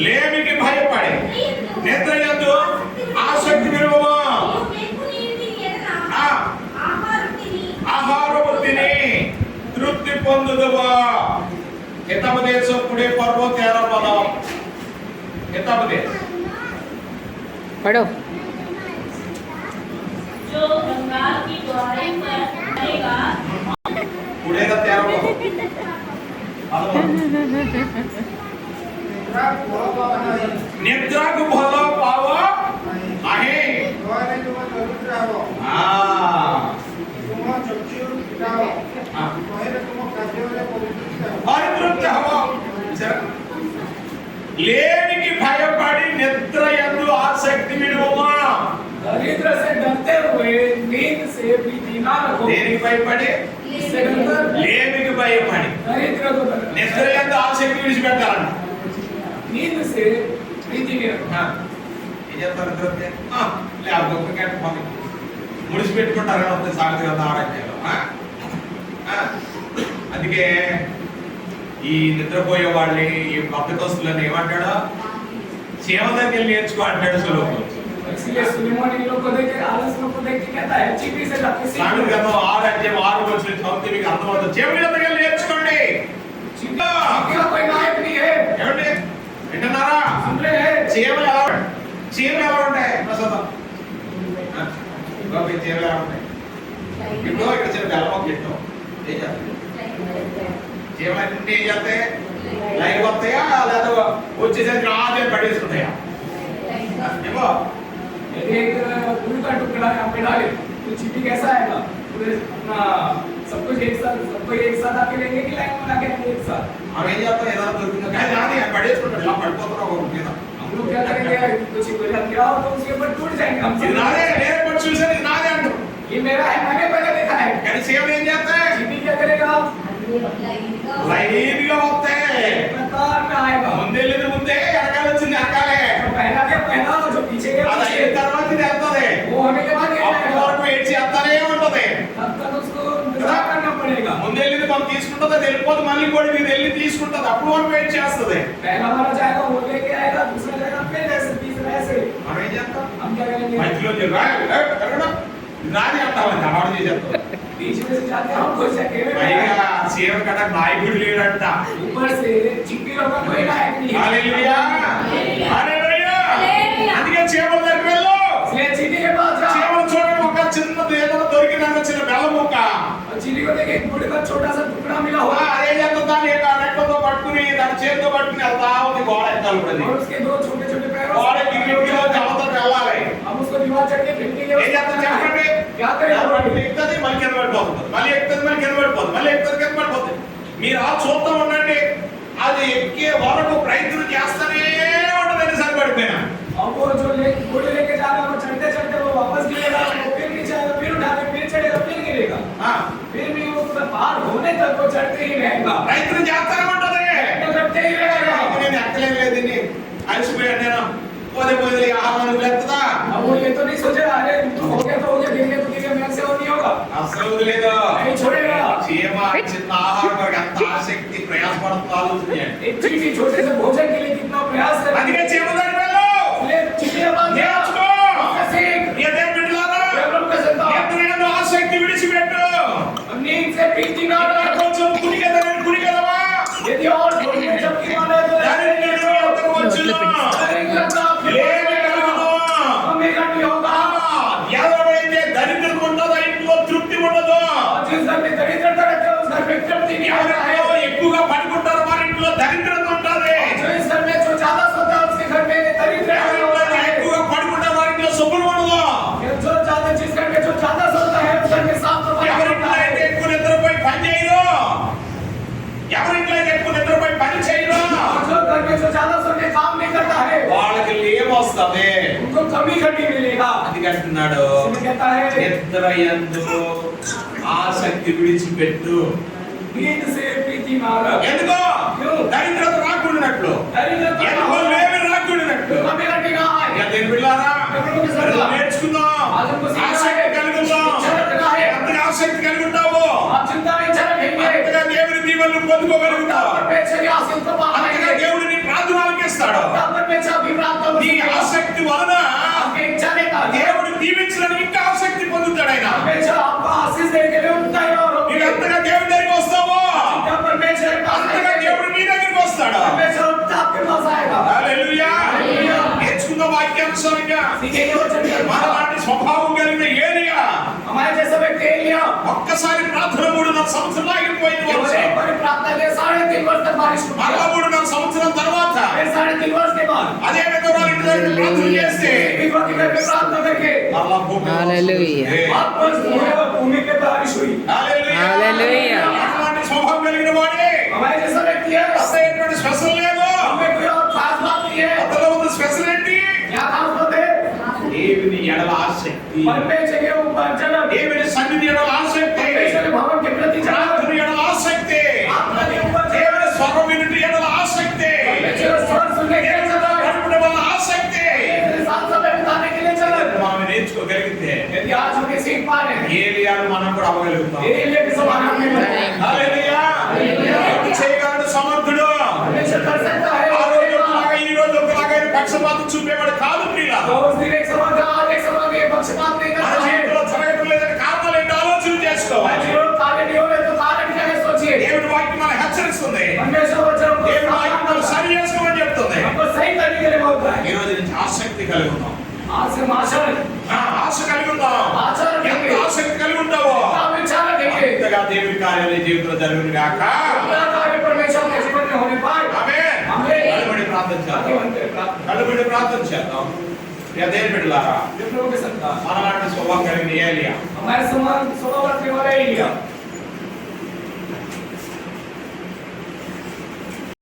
లేమికి భయపడి లేమికి భయపడి నిద్రయందు ఆసక్తి విడువమా. ఆహారము తిని తృప్తి పొందుదువా. హితోపదేశ పుడే పర్వ 13 పదం. హితోపదేశ पढ़ो. जो गंगार की द्वारे पर रहेगा, पुढेला 13 पदम. निद्राకు ଭଲ ପାව आहे. द्वारे तुम पवित्र हो. तुम चक्षु पिटाओ. पहले तुम कार्यों पवित्र हो. పరితృప్తి హవ. లేమికి భయపడి నిద్రయందు ఆసక్తి విడువమా. दरिद्र से डरते हुए नींद से प्रीति ना रखो. దేనికి భయపడి? इससे डरकर లేమికి భయపడి दरिद्र को डरना. నిద్రయందు ఆసక్తి విడిచిపెట్టాలంట. नींद से प्रीति नहीं रखना. ఏం చేస్తారు నిద్రతే? లేకపోతే ఒక గంట పని ముడిచిపెట్టుకుంటారు కదా సాగతి కదా ఆరోగ్యాలు. అందుకే ఈ నిద్రపోయే వాళ్ళని, ఈ బద్ధకస్తులని ఏమంటాడు? చీమ దగ్గర నేర్చుకో అంటాడు సులువు. इसलिए सुलेमान इन लोग को देख के आलस लोग को देख के कहता है चीटी से जाके సాగతి सीख. కదా 6 అధ్యాయం 6 వచనం చదివితే మీకు అర్థమవుతుంది. చీమ దగ్గర నేర్చుకోండి. चीटी का कोई नायक नहीं है. ఏమండి వింటున్నారా? सुन रहे हैं. చీమలు ఎలా ఉంటాయి? ప్రసాదం బాబు చీమలు ఎలా ఉంటాయి? ఇప్పుడు ఇక్కడ చిన్న బెల్లమొక్క పెట్టాం. ఏం చేస్తాం? చీమలు అన్నీ ఏం చేస్తాయి? లైన్ వస్తాయా లేదా వచ్చేసరికి ఆదే పడేసుకుంటాయా? ఏమో एक फूल का टुकड़ा यहाँ पे डाले तो चीटी कैसा आएगा? पूरे अपना सब कुछ एक साथ आके लेंगे कि लाइन बना के आएंगे एक साथ. మనం ఏం చేస్తాం? ఏదైనా దొరికిందో కానీ రాని పడేసుకుంటాడు. ఇలా పడిపోతున్నావు ఒక మీద. हम लोग क्या करेंगे? कुछ गलत किया हो तो उसके ऊपर टूट जाएंगे हम ఇది सब. నాదే, నేను కూడా చూసాను, ఇది నాదే అంటారు. ये मेरा है, मैंने पहले देखा है. కానీ చీమలు ఏం చేస్తాయి? चीटी क्या करेगा? లైన్గా వస్తాయి. कतार में आएगा. ముందే లేదు ముందే, వెనకాల వచ్చింది వెనకాలే. जो पहला के पहला जो पीछे के అది అయిన पीछे తర్వాత ఇది వెళ్తుంది. वो होने के बाद ये అప్పటి आएगा. వరకు వెయిట్ చేస్తానే ఉంటది. तब तक उसको इंतजार करना पड़ेगा. ముందు వెళ్ళింది మనం తీసుకుంటుంది, అది వెళ్ళిపోతే మళ్ళీ కూడా ఇది వెళ్ళి తీసుకుంటుంది. అప్పుడు వరకు వెయిట్ చేస్తుంది. पहला वाला जाएगा वो लेके आएगा, दूसरा जाएगा फिर ऐसे तीसरा ऐसे. మనం ఏం చేస్తాం? हम क्या करेंगे? మధ్యలో రాని అంటామండి అవార్డు చేసేస్తాం. बीच में से जाते हैं हम खुश जाके పైగా సీఎం కట నాయకుడు లేడంట. ऊपर से चिट्टी लोग का कोई नायक नहीं है. హల్లెలూయా, హల్లెలూయా. అందుకే చీమల దగ్గరికి వెళ్ళు. इसलिए चिट्टी के पास जाओ. చీమలు చూడ छोटा सा टुकड़ा मिला हुआ है అదే చేస్తుంది దాన్ని రెక్కతో పట్టుకుని దాని చేతితో పట్టుకుని వెళ్తా ఉంది గోడ ఎక్కాలి ఇప్పుడు అది. और उसके दो छोटे छोटे पैरों గోడ కిందిలో అవతల వెళ్ళాలి. हम उसको दीवार चढ़ के फेंकने के ఏం చేస్తుంది చెప్పండి? क्या करें ఎక్కుతుంది మళ్ళీ కింద పడిపోతుంది, మళ్ళీ ఎక్కుతుంది మళ్ళీ కింద పడిపోతుంది, మళ్ళీ ఎక్కుతుంది కింద పడిపోతుంది. మీరు ఆ చూస్తూ ఉండండి, అది ఎక్కే వరకు ప్రయత్నం చేస్తూనే ఉంటుందని సరిపడిపోయినా. अब वो जो घोड़े लेके जा रहा है वो चढ़ते चढ़ते वो वापस गिरेगा, वो फिर नीचे आएगा, फिर उठाके फिर चढ़ेगा, फिर गिरेगा, फिर भी वो पार होने तक वो चढ़ते ही रहेगा, ప్రయత్నం చేస్తూనే ఉంటది. तो करते ही रहेगा। నేను ఎక్కలేదు లేదు దీన్ని అలసిపోయాను నేను, పోతే పోతే ఆహారం లేస్తుందా? अब वो ये तो नहीं सोचे अरे तू हो गया तो हो गया, गिर गया तो गिर गया, मेरे से और नहीं होगा, అసలు లేదు. नहीं छोड़ेगा। చీమ చిన్న ఆహారం కొరకు ఎంత ఆసక్తి ప్రయాసపడుతుందో ఆలోచించండి. एक चीटी छोटे से भोजन के लिए कितना प्रयास कर అందుకే చీమ దగ్గరికి వెళ్ళు, चिड़िया बात నేర్చుకో. सीख నీ దేవుని బిడ్డలారా, डेवलप कर सकता దేవుని యందు ఆసక్తి విడిచిపెట్టు. नींद से प्रीति ना रहे, కొంచెం కుడికెదవా यदि और थोड़ी देर जबकि माने तो దారిద్ర్యం ఎంతకు వచ్చును? ఏమి కలుగును? हमें नहीं होगा। ఎవరైతే దరిద్రం ఉండదో ఇంట్లో తృప్తి ఉండదు. और जिस घर में दरिद्रता रहता है उस घर में तृप्ति नहीं होता है। ఎవరైతే ఎక్కువగా పడుకుంటారో వారి ఇంట్లో దరిద్రత ఉంటుంది. जो इस घर में जो ज्यादा सोता है उसके घर में दरिद्रता होता ఎవరైతే है। ఎక్కువగా పడుకుంటారో వారి ఇంట్లో శుభ్రం ఉండదు. जो ज्यादा जिस घर में जो ज्यादा सोता है उस घर में साफ सफाई ఎవరింట్లో होता అయితే है। ఎక్కువ నిద్రపోయి పని చేయరు, ఎవరింట్లో అయితే ఎక్కువ నిద్రపోయి పని చేయరు, और जो घर में जो ज्यादा सोते काम नहीं करता है వాళ్ళకి లేమొస్తుంది. उनको कमी घटी मिलेगा। అది అంటున్నాడు, इसलिए कहता है నిద్ర యందు ఆసక్తి విడిచిపెట్టు. नींद से प्रीति ना रख। ఎందుకో దరిద్రత రాకూడనట్లు, ఎందుకో లేమి రాకూడనట్లు. कमी घटी ना आए। ఇక దేని బిడ్డలారా, నేర్చుకుందాం, ఆసక్తి కలుగుదాం. ఎంతగా ఆసక్తి కలిగి ఉంటావో आप चिंता नहीं रखेंगे। అంతగా దేవుని దీవెనలు పొందుకోగలుగుతావు. परमेश्वर की आशीष को అంతగా पाएंगे। దేవుడు నీ ప్రార్థనలకు ఇస్తాడు. परमेश्वर की प्रार्थना నీ ఆసక్తి వలన आपके इच्छा नहीं था। దేవుడు దీవించడానికి ఇంకా ఆసక్తి పొందుతాడు ఆయన. परमेश्वर आपको आशीष देने के लिए उत्तर और నీకు ఎంతగా దేవుడి దగ్గరికి వస్తావో जब परमेश्वर के पास అంతగా దేవుడు నీ దగ్గరికి వస్తాడు. परमेश्वर आपके पास आएगा। హల్లెలూయా. నేర్చుకుందాం వాక్యానుసారంగా. सीखेंगे वचन के మనలాంటి స్వభావం కలిగిన ఏలియా हमारे जैसा व्यक्ति एलिया ఒక్కసారి ప్రార్థన 3.5 సంవత్సరాలు ఆగిపోయింది. केवल एक बार प्रार्थना के 3.5 वर्ष तक बारिश हुई। మరలా 3.5 సంవత్సరం తర్వాత फिर 3.5 वर्ष के बाद అదే విధంగా ఇంటి దగ్గర ప్రార్థన చేస్తే विधवा के घर पे प्रार्थना करके మరలా భూమి హల్లెలూయా. भूमि पे बारिश हुई। హల్లెలూయా. హల్లెలూయా. అలాంటి స్వభావం కలిగిన వాడే हमारे जैसा व्यक्ति है అసలు స్పెషల్ లేదు. हमें कोई और खास बात नहीं है। అతలో ఉన్న స్పెషల్ ఏంటి? क्या खास बात है? దేవుని ఎడల ఆసక్తి, परमेश्वर के ऊपर जलन, దేవుని సన్నిధి ఎడల ఆసక్తి, परमेश्वर के भवन के प्रति जलन, ప్రార్థన ఎడల ఆసక్తి, आत्मा के ऊपर దేవుని స్వరం వినుట ఎడల ఆసక్తి, परमेश्वर का स्वर सुनने के लिए దేవునితో जलन, గడపడం వల్ల ఆసక్తి. मेरे साथ समय बिताने के लिए जलन। మనం నేర్చుకోగలిగితే यदि आज हम ये सीख पा रहे हैं ఏలియాను మనం కూడా అవ్వగలుగుతాం. एलिया के समान हम भी बने। హల్లెలూయా. దేవుడు చేయగలడు, సమర్థుడు. परमेश्वर कर सकता है। ఆ రోజు ఒకలాగా ఈ రోజు ఒకలాగా ఆయన పక్షపాతం చూపేవాడు కాదు ప్రియులా. तो उस दिन एक समान था, आज एक समान ये पक्षपात नहीं మన करता है। జీవితంలో జరగడం లేదని కారణాలు ఏంటో ఆలోచన చేసుకోవాలి. आज लोग कार्य नहीं हो रहे तो कारण क्या है सोचिए। దేవుడి వాక్యం మన హెచ్చరిస్తుంది, परमेश्वर वचन को దేవుడి వాక్యం మనం సరి చేసుకోమని చెప్తుంది. हमको सही तरीके से बोलता है। ఈ రోజు నుంచి ఆసక్తి కలిగి ఉందాం, आज से माशर ఆశ కలిగి ఉందాం. ఎంత ఆసక్తి కలిగి ఉంటావో आप इच्छा रखेंगे అంతగా దేవుడి కార్యాలయ జీవితంలో జరుగును గాక. अपना कार्य परमेश्वर के जीवन में होने पाए। ఆమేన్. కళ్ళబడి ప్రార్థన చేద్దాం, కళ్ళబడి ప్రార్థన చేద్దాం. ఇక దేవుని బిడ్డలారా, जिन लोगों के संतान మనలాంటి స్వభావం కలిగిన ఏలియా हमारे समान स्वभाव रखने वाले एलिया